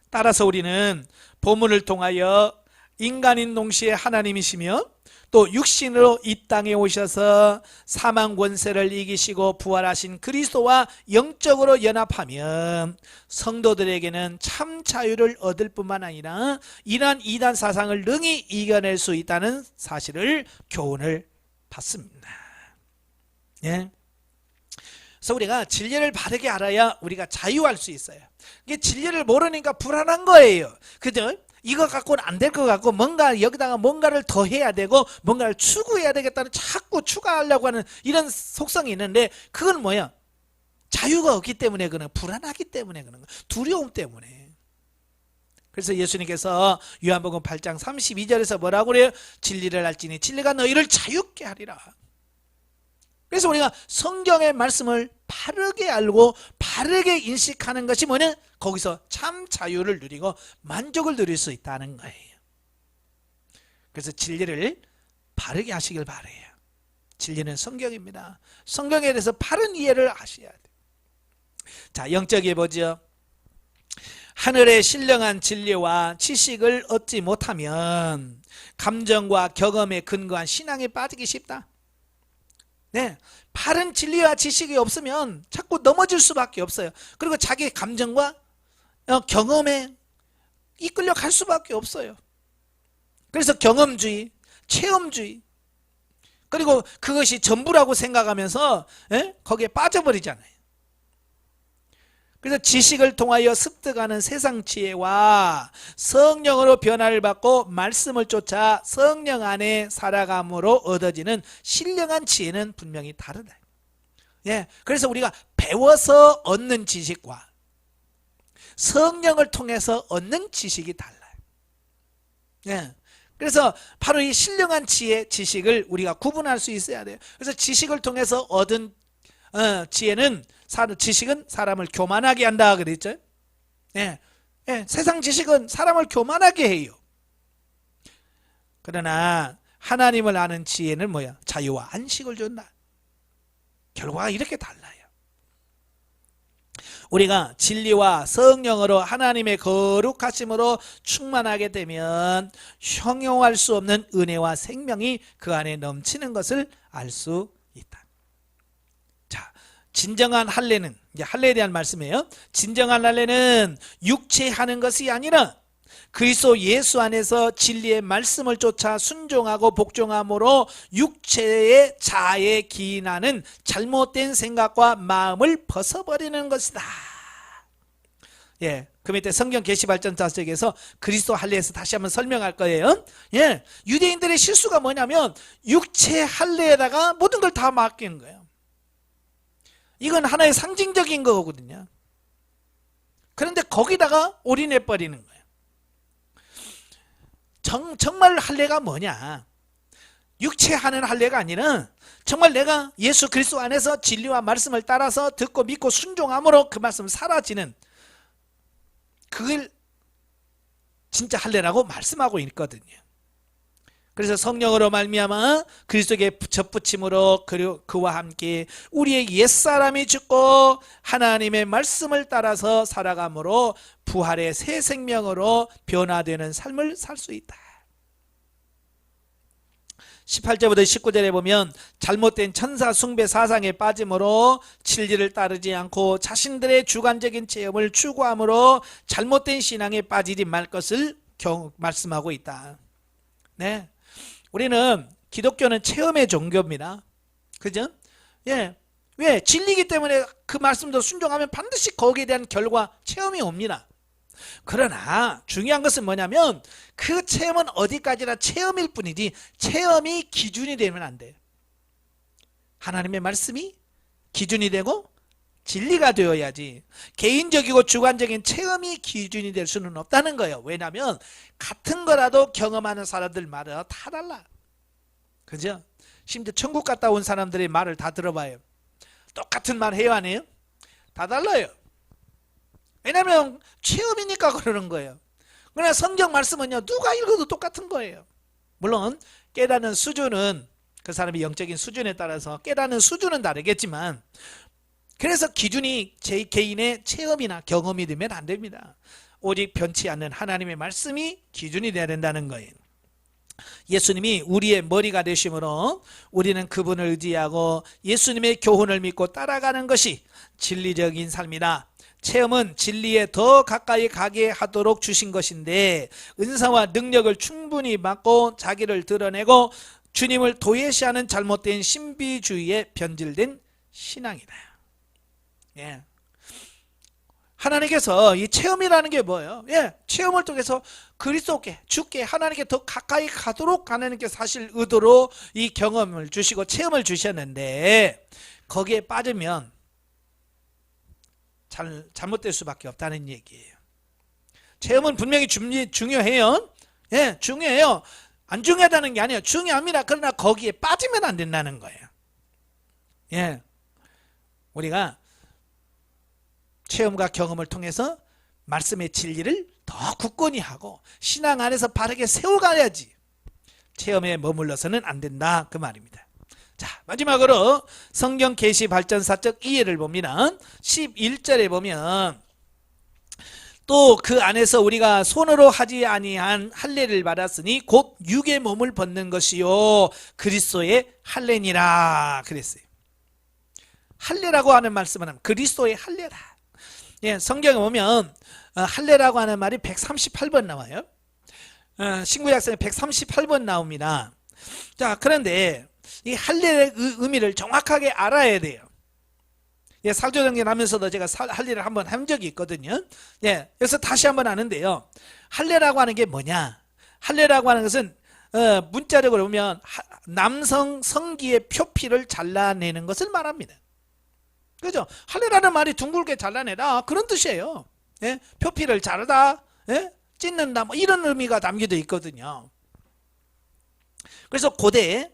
따라서 우리는 본문을 통하여 인간인 동시에 하나님이시며 또 육신으로 이 땅에 오셔서 사망 권세를 이기시고 부활하신 그리스도와 영적으로 연합하면 성도들에게는 참 자유를 얻을 뿐만 아니라 이러한 이단 사상을 능히 이겨낼 수 있다는 사실을 교훈을 받습니다. 예. 그래서 우리가 진리를 바르게 알아야 우리가 자유할 수 있어요. 이게 진리를 모르니까 불안한 거예요. 그죠? 이거 갖고는 안 될 것 같고 뭔가 여기다가 뭔가를 더 해야 되고 뭔가를 추구해야 되겠다는 자꾸 추가하려고 하는 이런 속성이 있는데 그건 뭐야? 자유가 없기 때문에 그런 불안하기 때문에 그런 거. 두려움 때문에. 그래서 예수님께서 요한복음 8장 32절에서 뭐라고 그래요? 진리를 알지니 진리가 너희를 자유케 하리라. 그래서 우리가 성경의 말씀을 바르게 알고 바르게 인식하는 것이 뭐냐? 거기서 참 자유를 누리고 만족을 누릴 수 있다는 거예요. 그래서 진리를 바르게 하시길 바라요. 진리는 성경입니다. 성경에 대해서 바른 이해를 하셔야 돼요. 자, 영적에 보죠. 하늘의 신령한 진리와 지식을 얻지 못하면 감정과 경험에 근거한 신앙에 빠지기 쉽다. 네, 바른 진리와 지식이 없으면 자꾸 넘어질 수밖에 없어요. 그리고 자기 감정과 경험에 이끌려 갈 수밖에 없어요. 그래서 경험주의, 체험주의, 그리고 그것이 전부라고 생각하면서 거기에 빠져버리잖아요. 그래서 지식을 통하여 습득하는 세상 지혜와 성령으로 변화를 받고 말씀을 쫓아 성령 안에 살아감으로 얻어지는 신령한 지혜는 분명히 다르다. 예, 그래서 우리가 배워서 얻는 지식과 성령을 통해서 얻는 지식이 달라요. 예, 그래서 바로 이 신령한 지혜, 지식을 우리가 구분할 수 있어야 돼요. 그래서 지식을 통해서 얻은 지식은 사람을 교만하게 한다 그랬죠. 예, 예, 세상 지식은 사람을 교만하게 해요. 그러나 하나님을 아는 지혜는 뭐야? 자유와 안식을 준다. 결과가 이렇게 달라요. 우리가 진리와 성령으로 하나님의 거룩하심으로 충만하게 되면 형용할 수 없는 은혜와 생명이 그 안에 넘치는 것을 알 수 있다. 자, 진정한 할례는, 이제 할례에 대한 말씀이에요. 진정한 할례는 육체하는 것이 아니라 그리스도 예수 안에서 진리의 말씀을 쫓아 순종하고 복종함으로 육체의 자아에 기인하는 잘못된 생각과 마음을 벗어버리는 것이다. 예, 그 밑에 성경 계시발전자 쪽에서 그리스도 할례에서 다시 한번 설명할 거예요. 예, 유대인들의 실수가 뭐냐면 육체 할례에다가 모든 걸 다 맡기는 거예요. 이건 하나의 상징적인 거거든요. 그런데 거기다가 올인해 버리는 거예요. 정말 할례가 뭐냐? 육체하는 할례가 아니라 정말 내가 예수 그리스도 안에서 진리와 말씀을 따라서 듣고 믿고 순종함으로 그 말씀 사라지는, 그걸 진짜 할례라고 말씀하고 있거든요. 그래서 성령으로 말미암아 그리스도의 접붙임으로 그와 함께 우리의 옛사람이 죽고 하나님의 말씀을 따라서 살아감으로 부활의 새 생명으로 변화되는 삶을 살 수 있다. 18절부터 19절에 보면 잘못된 천사 숭배 사상에 빠짐으로 진리를 따르지 않고 자신들의 주관적인 체험을 추구함으로 잘못된 신앙에 빠지지 말 것을 말씀하고 있다. 네, 우리는 기독교는 체험의 종교입니다. 그죠? 예, 왜? 진리이기 때문에 그 말씀도 순종하면 반드시 거기에 대한 결과, 체험이 옵니다. 그러나 중요한 것은 뭐냐면 그 체험은 어디까지나 체험일 뿐이지 체험이 기준이 되면 안 돼요. 하나님의 말씀이 기준이 되고 진리가 되어야지 개인적이고 주관적인 체험이 기준이 될 수는 없다는 거예요. 왜냐하면 같은 거라도 경험하는 사람들마다 다 달라. 그죠? 심지어 천국 갔다 온 사람들의 말을 다 들어봐요. 똑같은 말 해요, 안 해요? 다 달라요. 왜냐하면 체험이니까 그러는 거예요. 그러나 성경 말씀은요, 누가 읽어도 똑같은 거예요. 물론 깨닫는 수준은 그 사람의 영적인 수준에 따라서 깨닫는 수준은 다르겠지만, 그래서 기준이 제 개인의 체험이나 경험이 되면 안 됩니다. 오직 변치 않는 하나님의 말씀이 기준이 돼야 된다는 거예요. 예수님이 우리의 머리가 되심으로 우리는 그분을 의지하고 예수님의 교훈을 믿고 따라가는 것이 진리적인 삶이다. 체험은 진리에 더 가까이 가게 하도록 주신 것인데 은사와 능력을 충분히 받고 자기를 드러내고 주님을 도외시하는 잘못된 신비주의에 변질된 신앙이다. 예. 하나님께서 이 체험이라는 게 뭐예요? 예, 체험을 통해서 그리스도께, 주께, 하나님께 더 가까이 가도록 하나님께 사실 의도로 이 경험을 주시고 체험을 주셨는데 거기에 빠지면 잘못될 수밖에 없다는 얘기예요. 체험은 분명히 중요해요. 예, 중요해요. 안 중요하다는 게 아니에요. 중요합니다. 그러나 거기에 빠지면 안 된다는 거예요. 예, 우리가 체험과 경험을 통해서 말씀의 진리를 더 굳건히 하고 신앙 안에서 바르게 세워가야지 체험에 머물러서는 안 된다, 그 말입니다. 자, 마지막으로 성경 계시 발전사적 이해를 봅니다. 11절에 보면 또 그 안에서 우리가 손으로 하지 아니한 할례를 받았으니 곧 육의 몸을 벗는 것이요 그리스도의 할례니라 그랬어요. 할례라고 하는 말씀은 그리스도의 할례다. 예, 성경에 보면 할례라고 하는 말이 138번 나와요. 신구약성에 138번 나옵니다. 자, 그런데 이 할례의 의미를 정확하게 알아야 돼요. 예, 살조정전 하면서도 제가 할례를 한번 한 적이 있거든요. 예, 그래서 다시 한번 하는데요. 할례라고 하는 게 뭐냐? 할례라고 하는 것은 문자적으로 보면 남성 성기의 표피를 잘라내는 것을 말합니다. 그죠? 할례라는 말이 둥글게 잘라내라 그런 뜻이에요. 예? 표피를 자르다, 예? 찢는다, 뭐 이런 의미가 담겨져 있거든요. 그래서 고대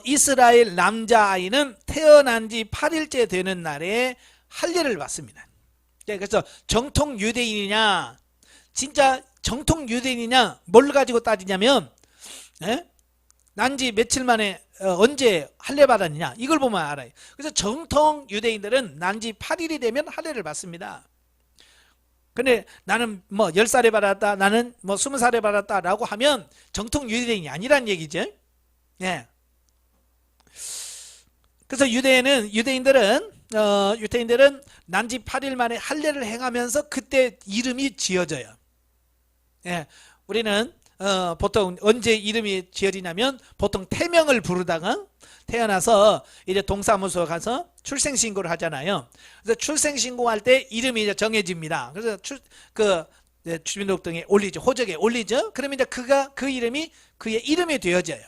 이스라엘 남자아이는 태어난 지 8일째 되는 날에 할례를 받습니다. 그래서 정통 유대인이냐, 진짜 정통 유대인이냐, 뭘 가지고 따지냐면, 예? 난지 며칠 만에 언제 할례 받았느냐, 이걸 보면 알아요. 그래서 정통 유대인들은 난지 8일이 되면 할례를 받습니다. 근데 나는 뭐 10살에 받았다, 나는 뭐 20살에 받았다 라고 하면 정통 유대인이 아니란 얘기죠. 예. 그래서 유대인들은 난지 8일 만에 할례를 행하면서 그때 이름이 지어져요. 예. 우리는 보통 언제 이름이 지어지냐면 보통 태명을 부르다가 태어나서 이제 동사무소 가서 출생신고를 하잖아요. 그래서 출생신고할 때 이름이 이제 정해집니다. 그래서 주민등록등에 올리죠. 호적에 올리죠. 그러면 이제 그 이름이 그의 이름이 되어져요.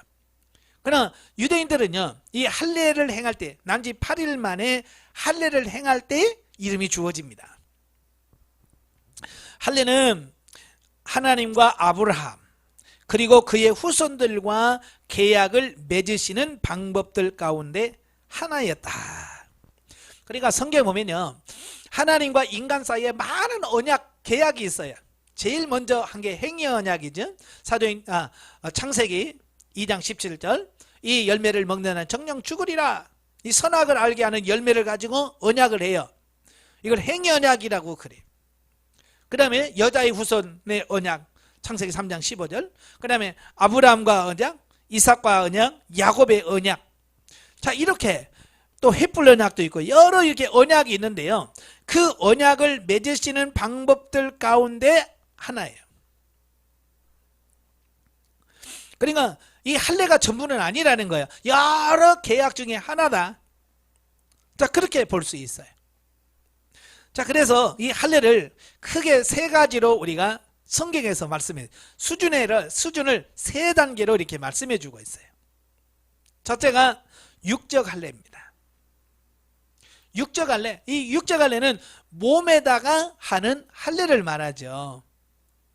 그러나 유대인들은요, 이 할례를 행할 때, 난지 8일 만에 할례를 행할 때 이름이 주어집니다. 할례는 하나님과 아브라함 그리고 그의 후손들과 계약을 맺으시는 방법들 가운데 하나였다. 그러니까 성경에 보면요, 하나님과 인간 사이에 많은 언약, 계약이 있어요. 제일 먼저 한 게 행위 언약이죠. 창세기 2장 17절, 이 열매를 먹는 한 정령 죽으리라. 이 선악을 알게 하는 열매를 가지고 언약을 해요. 이걸 행위 언약이라고 그래요. 그 다음에 여자의 후손의 언약, 창세기 3장 15절. 그 다음에 아브라함과 언약, 이삭과 언약, 야곱의 언약. 자, 이렇게 또 횃불 언약도 있고 여러 이렇게 언약이 있는데요, 그 언약을 맺으시는 방법들 가운데 하나예요. 그러니까 이 할례가 전부는 아니라는 거예요. 여러 계약 중에 하나다. 자, 그렇게 볼 수 있어요. 자, 그래서 이 할례를 크게 세 가지로 우리가 성경에서 말씀해, 수준을 세 단계로 이렇게 말씀해 주고 있어요. 첫째가 육적 할례입니다. 육적 할례. 이 육적 할례는 몸에다가 하는 할례를 말하죠.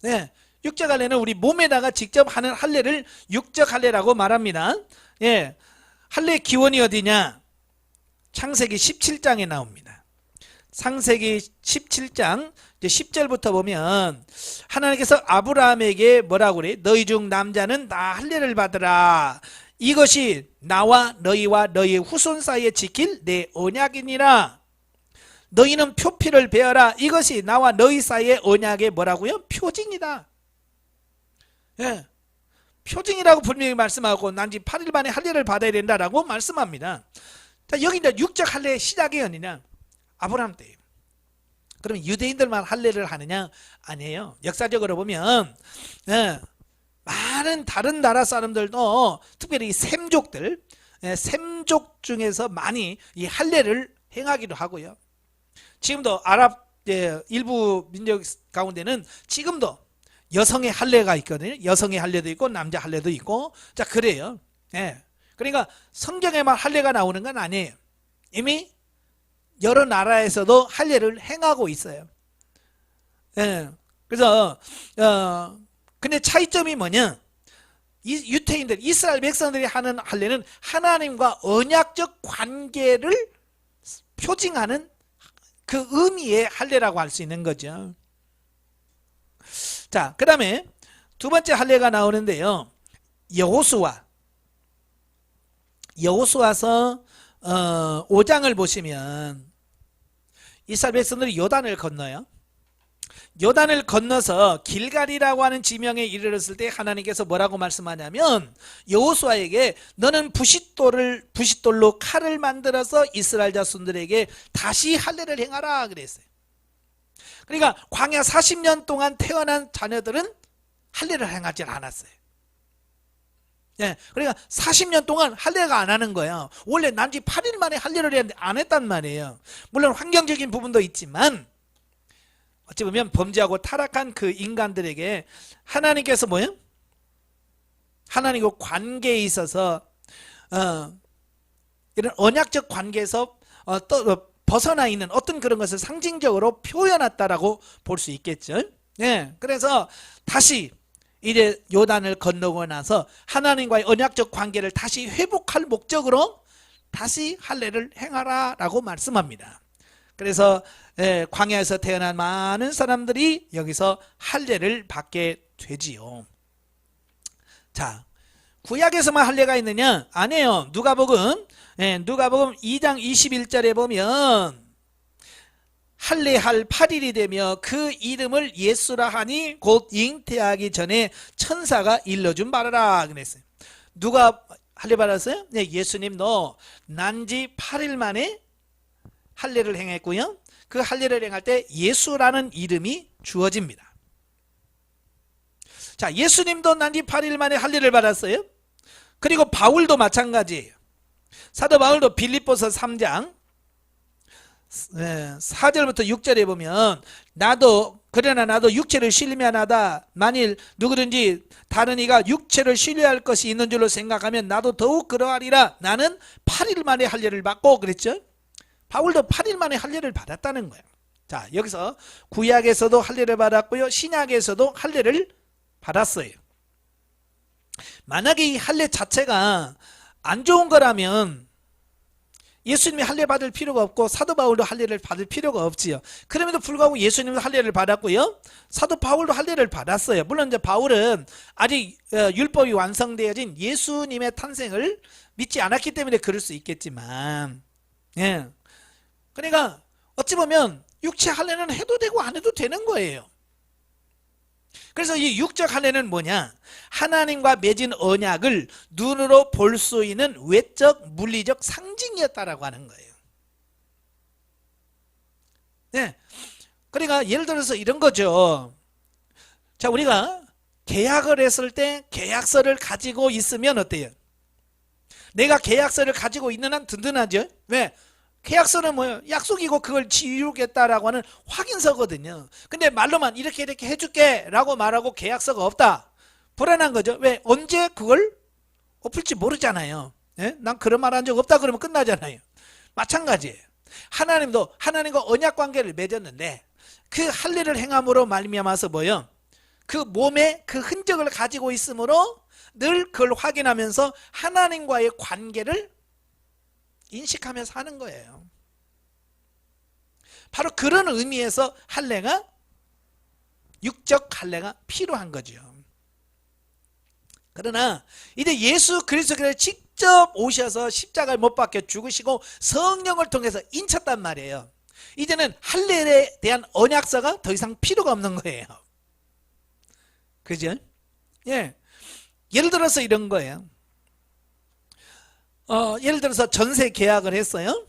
네. 육적 할례는 우리 몸에다가 직접 하는 할례를 육적 할례라고 말합니다. 예. 할례 기원이 어디냐? 창세기 17장에 나옵니다. 창세기 17장 10절부터 보면 하나님께서 아브라함에게 뭐라고 그래? 너희 중 남자는 다 할례를 받으라. 이것이 나와 너희와 너희의 후손 사이에 지킬 내 언약이니라. 너희는 표피를 베어라. 이것이 나와 너희 사이의 언약의 뭐라고요? 표징이다. 예, 표징이라고 분명히 말씀하고 난지 8일 만에 할례를 받아야 된다라고 말씀합니다. 자, 여기 이제 육적 할례의 시작이 어디냐? 아브라함 때예요. 그러면 유대인들만 할례를 하느냐? 아니에요. 역사적으로 보면 많은 다른 나라 사람들도 특별히 셈족들, 셈족 중에서 많이 이 할례를 행하기도 하고요. 지금도 아랍 일부 민족 가운데는 지금도 여성의 할례가 있거든요. 여성의 할례도 있고 남자 할례도 있고. 자, 그래요. 그러니까 성경에만 할례가 나오는 건 아니에요. 이미 여러 나라에서도 할례를 행하고 있어요. 그래서 근데 차이점이 뭐냐? 이 유태인들, 이스라엘 백성들이 하는 할례는 하나님과 언약적 관계를 표징하는 그 의미의 할례라고 할 수 있는 거죠. 자, 그 다음에 두 번째 할례가 나오는데요, 여호수아서 5장을 보시면 이스라엘 백성들이 요단을 건너요. 요단을 건너서 길갈이라고 하는 지명에 이르렀을 때 하나님께서 뭐라고 말씀하냐면 여호수아에게 너는 부싯돌로 칼을 만들어서 이스라엘 자손들에게 다시 할례를 행하라 그랬어요. 그러니까 광야 40년 동안 태어난 자녀들은 할례를 행하지 않았어요. 예, 그러니까 40년 동안 할례가 안 하는 거예요. 원래 난지 8일 만에 할례를 안 했단 말이에요. 물론 환경적인 부분도 있지만 어찌 보면 범죄하고 타락한 그 인간들에게 하나님께서 뭐예요? 하나님과 관계에 있어서 이런 언약적 관계에서 벗어나 있는 어떤 그런 것을 상징적으로 표현했다라고 볼 수 있겠죠. 예, 그래서 다시 이제 요단을 건너고 나서 하나님과의 언약적 관계를 다시 회복할 목적으로 다시 할례를 행하라라고 말씀합니다. 그래서 광야에서 태어난 많은 사람들이 여기서 할례를 받게 되지요. 자, 구약에서만 할례가 있느냐? 아니에요. 누가복음 2장 21절에 보면 할례할 8일이 되며 그 이름을 예수라 하니 곧 잉태하기 전에 천사가 일러준 바라라 그랬어요. 누가 할례 받았어요? 네, 예수님도 난지 8일 만에 할례를 행했고요. 그 할례를 행할 때 예수라는 이름이 주어집니다. 자, 예수님도 난지 8일 만에 할례를 받았어요. 그리고 바울도 마찬가지예요. 사도 바울도 빌립보서 3장 4절부터 6절에 보면 그러나 나도 육체를 신뢰하나다. 만일 누구든지 다른 이가 육체를 신뢰할 것이 있는 줄로 생각하면 나도 더욱 그러하리라. 나는 8일 만에 할례를 받고 그랬죠. 바울도 8일 만에 할례를 받았다는 거예요. 자, 여기서 구약에서도 할례를 받았고요, 신약에서도 할례를 받았어요. 만약에 이 할례 자체가 안 좋은 거라면 예수님이 할례 받을 필요가 없고 사도 바울도 할례를 받을 필요가 없지요. 그럼에도 불구하고 예수님도 할례를 받았고요, 사도 바울도 할례를 받았어요. 물론 이제 바울은 아직 율법이 완성되어진 예수님의 탄생을 믿지 않았기 때문에 그럴 수 있겠지만, 예, 그러니까 어찌 보면 육체 할례는 해도 되고 안 해도 되는 거예요. 그래서 이 육적 할례는 뭐냐? 하나님과 맺은 언약을 눈으로 볼 수 있는 외적 물리적 상징이었다라고 하는 거예요. 네, 그러니까 예를 들어서 이런 거죠. 자, 우리가 계약을 했을 때 계약서를 가지고 있으면 어때요? 내가 계약서를 가지고 있는 한 든든하죠. 왜? 계약서는 뭐예요? 약속이고 그걸 지우겠다라고 하는 확인서거든요. 근데 말로만 이렇게 해줄게 라고 말하고 계약서가 없다, 불안한 거죠. 왜? 언제 그걸 엎을지 모르잖아요. 예? 난 그런 말 한 적 없다 그러면 끝나잖아요. 마찬가지예요. 하나님도 하나님과 언약 관계를 맺었는데 그 할례를 행함으로 말미암아서 뭐예요? 그 몸에 그 흔적을 가지고 있으므로 늘 그걸 확인하면서 하나님과의 관계를 인식하면서 하는 거예요. 바로 그런 의미에서 할례가, 육적 할례가 필요한 거죠. 그러나 이제 예수 그리스도께서 직접 오셔서 십자가를 못 박혀 죽으시고 성령을 통해서 인쳤단 말이에요. 이제는 할례에 대한 언약서가 더 이상 필요가 없는 거예요. 그죠? 예. 예를 들어서 이런 거예요. 예를 들어서 전세 계약을 했어요.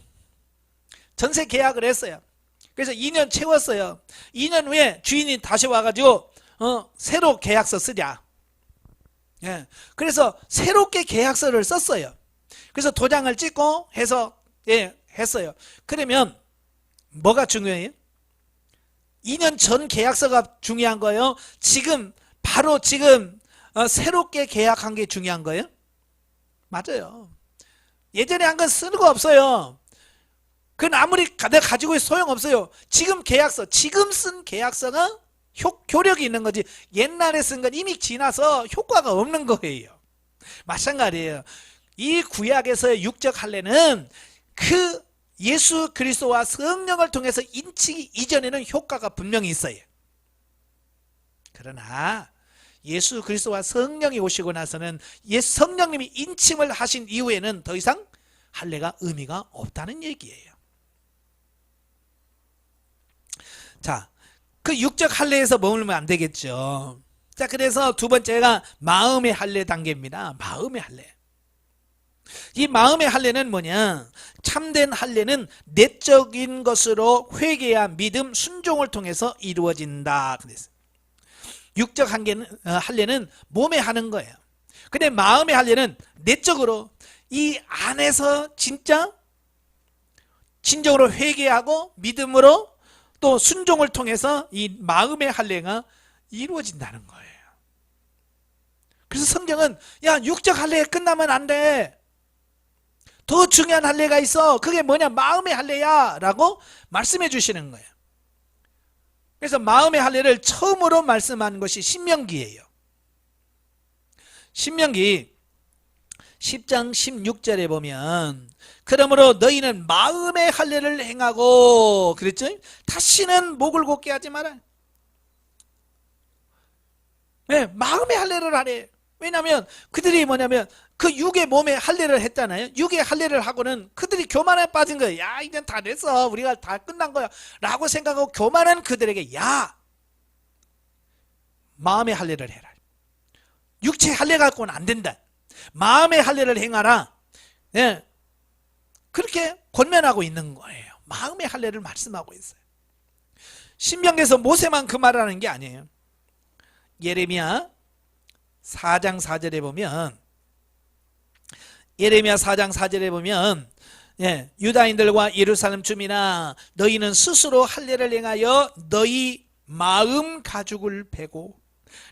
전세 계약을 했어요. 그래서 2년 채웠어요. 2년 후에 주인이 다시 와가지고 새로 계약서 쓰자. 예. 그래서 새롭게 계약서를 썼어요. 그래서 도장을 찍고 해서 했어요. 그러면 뭐가 중요해요? 2년 전 계약서가 중요한 거예요? 바로 지금 새롭게 계약한 게 중요한 거예요? 맞아요. 예전에 한 건 쓸거 없어요. 그건 아무리 내가 가지고 있어 소용없어요. 지금 쓴 계약서가 효력이 있는 거지, 옛날에 쓴 건 이미 지나서 효과가 없는 거예요. 마찬가지예요. 이 구약에서의 육적 할례는 그 예수 그리스도와 성령을 통해서 인치기 이전에는 효과가 분명히 있어요. 그러나 예수 그리스도와 성령이 오시고 나서는 성령님이 인침을 하신 이후에는 더 이상 할례가 의미가 없다는 얘기예요. 자, 그 육적 할례에서 머물면 안 되겠죠. 자, 그래서 두 번째가 마음의 할례 단계입니다. 마음의 할례. 이 마음의 할례는 뭐냐? 참된 할례는 내적인 것으로 회개와 믿음, 순종을 통해서 이루어진다 그랬어요. 육적 할례는 몸에 하는 거예요. 근데 마음의 할례는 내적으로 이 안에서 진짜 진정으로 회개하고 믿음으로 또 순종을 통해서 이 마음의 할례가 이루어진다는 거예요. 그래서 성경은 야, 육적 할례에 끝나면 안 돼. 더 중요한 할례가 있어. 그게 뭐냐? 마음의 할례야 라고 말씀해 주시는 거예요. 그래서 마음의 할례를 처음으로 말씀한 것이 신명기예요. 신명기 10장 16절에 보면 그러므로 너희는 마음의 할례를 행하고 그랬죠? 다시는 목을 곧게 하지 마라. 네, 마음의 할례를 하래. 왜냐하면 그들이 뭐냐면 그 육의 몸에 할례를 했잖아요. 육의 할례를 하고는 그들이 교만에 빠진 거예요. 야, 이젠 다 됐어. 우리가 다 끝난 거야 라고 생각하고 교만한 그들에게 야, 마음의 할례를 해라. 육체 할례 갖고는 안 된다. 마음의 할례를 행하라. 예, 그렇게 권면하고 있는 거예요. 마음의 할례를 말씀하고 있어요. 신명기에서 모세만 그 말을 하는 게 아니에요. 예레미야 4장 4절에 보면 예레미야 4장 4절에 보면 예, 유다인들과 예루살렘 주민아 너희는 스스로 할례를 행하여 너희 마음 가죽을 베고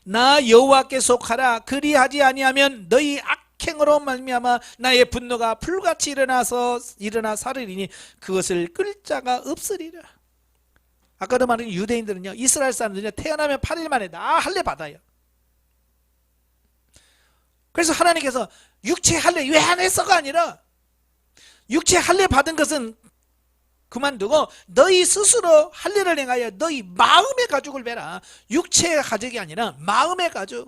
나 여호와께 속하라. 그리하지 아니하면 너희 악행으로 말미암아 나의 분노가 불같이 일어나 사르리니 그것을 끌 자가 없으리라. 아까도 말한 유대인들은요, 이스라엘 사람들은요 태어나면 8일 만에 다 할례 받아요. 그래서 하나님께서 육체 할례 왜 안 했어가 아니라 육체 할례 받은 것은 그만두고 너희 스스로 할례를 행하여 너희 마음의 가죽을 베라. 육체의 가죽이 아니라 마음의 가죽.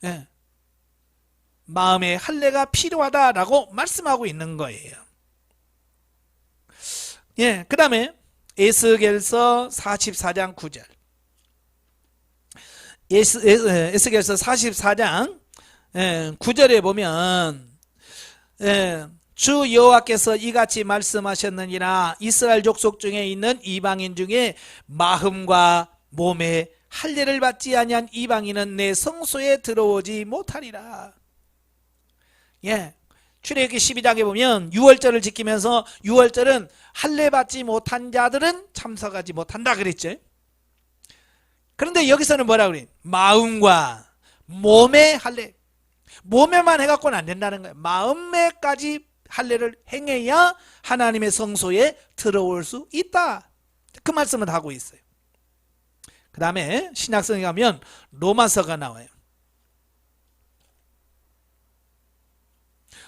예. 마음의 할례가 필요하다라고 말씀하고 있는 거예요. 예, 그 다음에 에스겔서 44장 9절. 에스겔서 44장 9절에 보면 주 여호와께서 이같이 말씀하셨느니라. 이스라엘 족속 중에 있는 이방인 중에 마음과 몸에 할례를 받지 아니한 이방인은 내 성소에 들어오지 못하리라. 예, 출애굽기 12장에 보면 유월절을 지키면서 유월절은 할례 받지 못한 자들은 참석하지 못한다 그랬죠. 그런데 여기서는 뭐라 그래? 마음과 몸의 할례. 몸에만 해갖고는 안 된다는 거예요. 마음에까지 할례를 행해야 하나님의 성소에 들어올 수 있다. 그 말씀을 하고 있어요. 그 다음에 신약성에 가면 로마서가 나와요.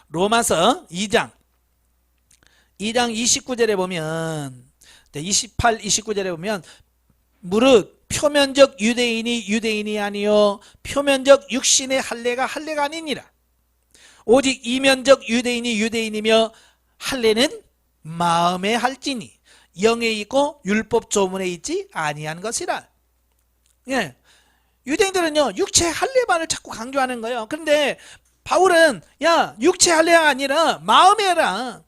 로마서 2장 29절에 보면 28, 29절에 보면 무릇 표면적 유대인이 아니요 표면적 육신의 할례가 할례가 아니니라. 오직 이면적 유대인이며 할례는 마음에 할지니 영에 있고 율법 조문에 있지 아니한 것이라. 예, 유대인들은요 육체 할례만을 자꾸 강조하는 거예요. 그런데 바울은 야, 육체 할례가 아니라 마음에 해라.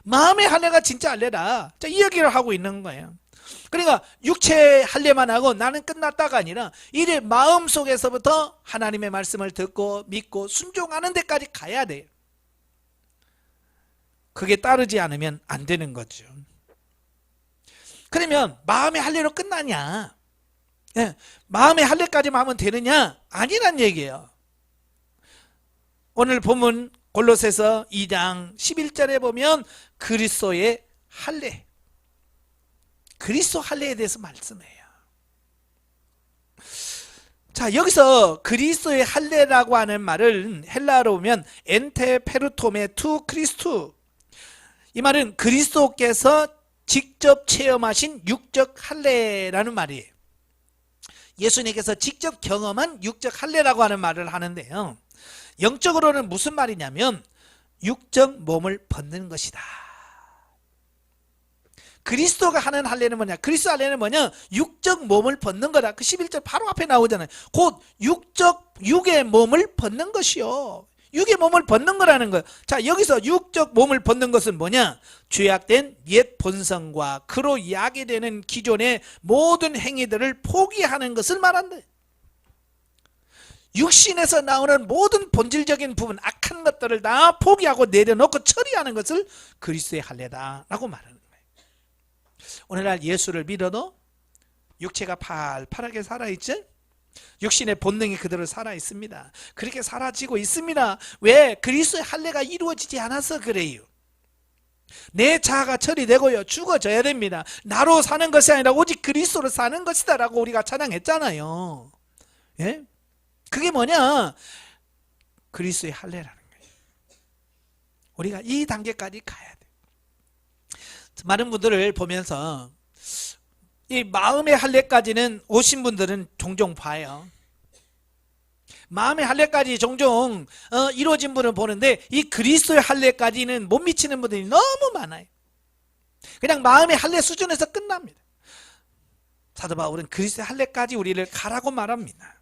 마음의 할례가 진짜 할례다. 자, 이 얘기를 하고 있는 거예요. 그러니까 육체 할례만 하고 나는 끝났다가 아니라 이제 마음속에서부터 하나님의 말씀을 듣고 믿고 순종하는 데까지 가야 돼요. 그게 따르지 않으면 안 되는 거죠. 그러면 마음의 할례로 끝나냐? 예, 마음의 할례까지만 하면 되느냐? 아니란 얘기예요. 오늘 본문 골로새서 2장 11절에 보면 그리스도의 할례, 그리스도 할례에 대해서 말씀해요. 자, 여기서 그리스도의 할례라고 하는 말을 헬라어로 보면 엔테페르토메 투 크리스투. 이 말은 그리스도께서 직접 체험하신 육적 할례라는 말이에요. 예수님께서 직접 경험한 육적 할례라고 하는 말을 하는데요, 영적으로는 무슨 말이냐면 육적 몸을 벗는 것이다. 그리스도가 하는 할례는 뭐냐? 그리스도 할례는 뭐냐? 육적 몸을 벗는 거다. 그 11절 바로 앞에 나오잖아요. 곧 육의 몸을 벗는 것이요. 육의 몸을 벗는 거라는 거예요. 자, 여기서 육적 몸을 벗는 것은 뭐냐? 죄악된 옛 본성과 그로 야기되는 기존의 모든 행위들을 포기하는 것을 말한다. 육신에서 나오는 모든 본질적인 부분, 악한 것들을 다 포기하고 내려놓고 처리하는 것을 그리스도의 할례다라고 말하는 거예요. 오늘날 예수를 믿어도 육체가 팔팔하게 살아있죠? 육신의 본능이 그대로 살아있습니다. 그렇게 사라지고 있습니다. 왜? 그리스도의 할례가 이루어지지 않아서 그래요. 내 자아가 처리되고요, 죽어져야 됩니다. 나로 사는 것이 아니라 오직 그리스도로 사는 것이다 라고 우리가 찬양했잖아요. 예? 그게 뭐냐? 그리스도의 할례라는 거예요. 우리가 이 단계까지 가야 돼. 많은 분들을 보면서 이 마음의 할례까지는 오신 분들은 종종 봐요. 마음의 할례까지 종종 이루어진 분을 보는데 이 그리스도의 할례까지는 못 미치는 분들이 너무 많아요. 그냥 마음의 할례 수준에서 끝납니다. 사도 바울은 그리스도의 할례까지 우리를 가라고 말합니다.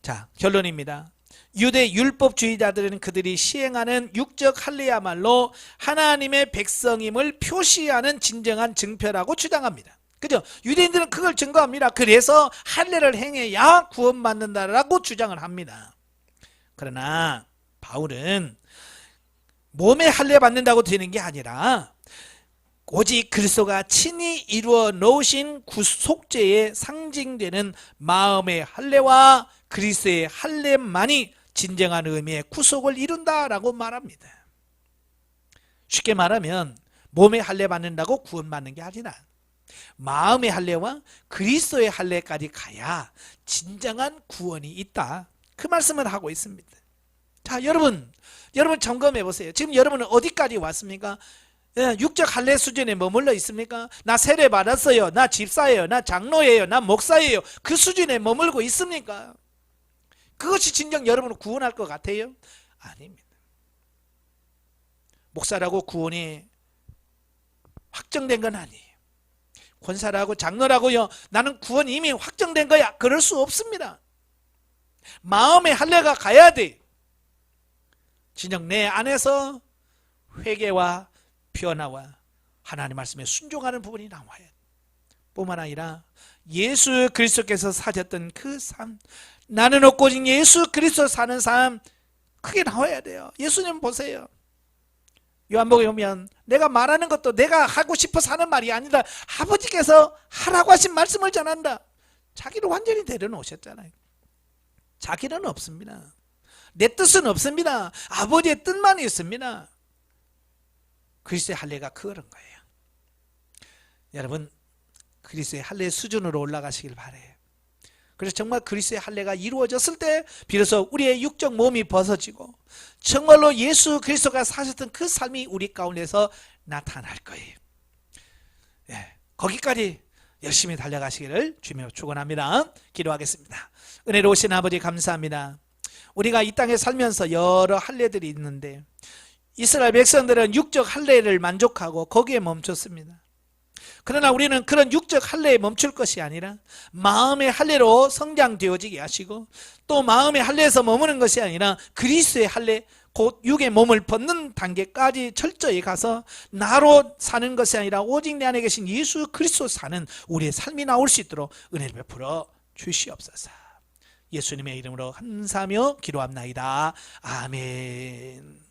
자, 결론입니다. 유대 율법주의자들은 그들이 시행하는 육적 할례야말로 하나님의 백성임을 표시하는 진정한 증표라고 주장합니다. 그죠? 유대인들은 그걸 증거합니다. 그래서 할례를 행해야 구원받는다라고 주장을 합니다. 그러나 바울은 몸에 할례 받는다고 되는 게 아니라 오직 그리스도가 친히 이루어 놓으신 구속죄의 상징되는 마음의 할례와 그리스도의 할례만이 진정한 의미의 구속을 이룬다라고 말합니다. 쉽게 말하면 몸의 할례 받는다고 구원받는 게 아니라 마음의 할례와 그리스도의 할례까지 가야 진정한 구원이 있다, 그 말씀을 하고 있습니다. 자, 여러분 점검해 보세요. 지금 여러분은 어디까지 왔습니까? 육적 할례 수준에 머물러 있습니까? 나 세례 받았어요, 나 집사예요, 나 장로예요, 나 목사예요, 그 수준에 머물고 있습니까? 그것이 진정 여러분을 구원할 것 같아요? 아닙니다. 목사라고 구원이 확정된 건 아니에요. 권사라고 장로라고요, 나는 구원이 이미 확정된 거야, 그럴 수 없습니다. 마음의 할례가 가야 돼. 진정 내 안에서 회개와 변화와 하나님 말씀에 순종하는 부분이 나와야 돼. 뿐만 아니라 예수 그리스도께서 사셨던 그 삶, 나는 없고 오직 예수 그리스도 사는 삶, 크게 나와야 돼요. 예수님 보세요. 요한복음에 보면 내가 말하는 것도 내가 하고 싶어서 하는 말이 아니라 아버지께서 하라고 하신 말씀을 전한다. 자기를 완전히 내려놓으셨잖아요. 자기는 없습니다. 내 뜻은 없습니다. 아버지의 뜻만 있습니다. 그리스도의 할례가 그런 거예요. 여러분, 그리스도의 할례 수준으로 올라가시길 바라요. 그래서 정말 그리스도의 할례가 이루어졌을 때 비로소 우리의 육적 몸이 벗어지고 정말로 예수 그리스도가 사셨던 그 삶이 우리 가운데서 나타날 거예요. 거기까지 열심히 달려가시기를 주며 축원합니다. 기도하겠습니다. 은혜로우신 아버지 감사합니다. 우리가 이 땅에 살면서 여러 할례들이 있는데 이스라엘 백성들은 육적 할례를 만족하고 거기에 멈췄습니다. 그러나 우리는 그런 육적 할례에 멈출 것이 아니라 마음의 할례로 성장되어지게 하시고 또 마음의 할례에서 머무는 것이 아니라 그리스도의 할례, 곧 육의 몸을 벗는 단계까지 철저히 가서 나로 사는 것이 아니라 오직 내 안에 계신 예수 그리스도 사는 우리의 삶이 나올 수 있도록 은혜를 베풀어 주시옵소서. 예수님의 이름으로 감사하며 기도합나이다. 아멘.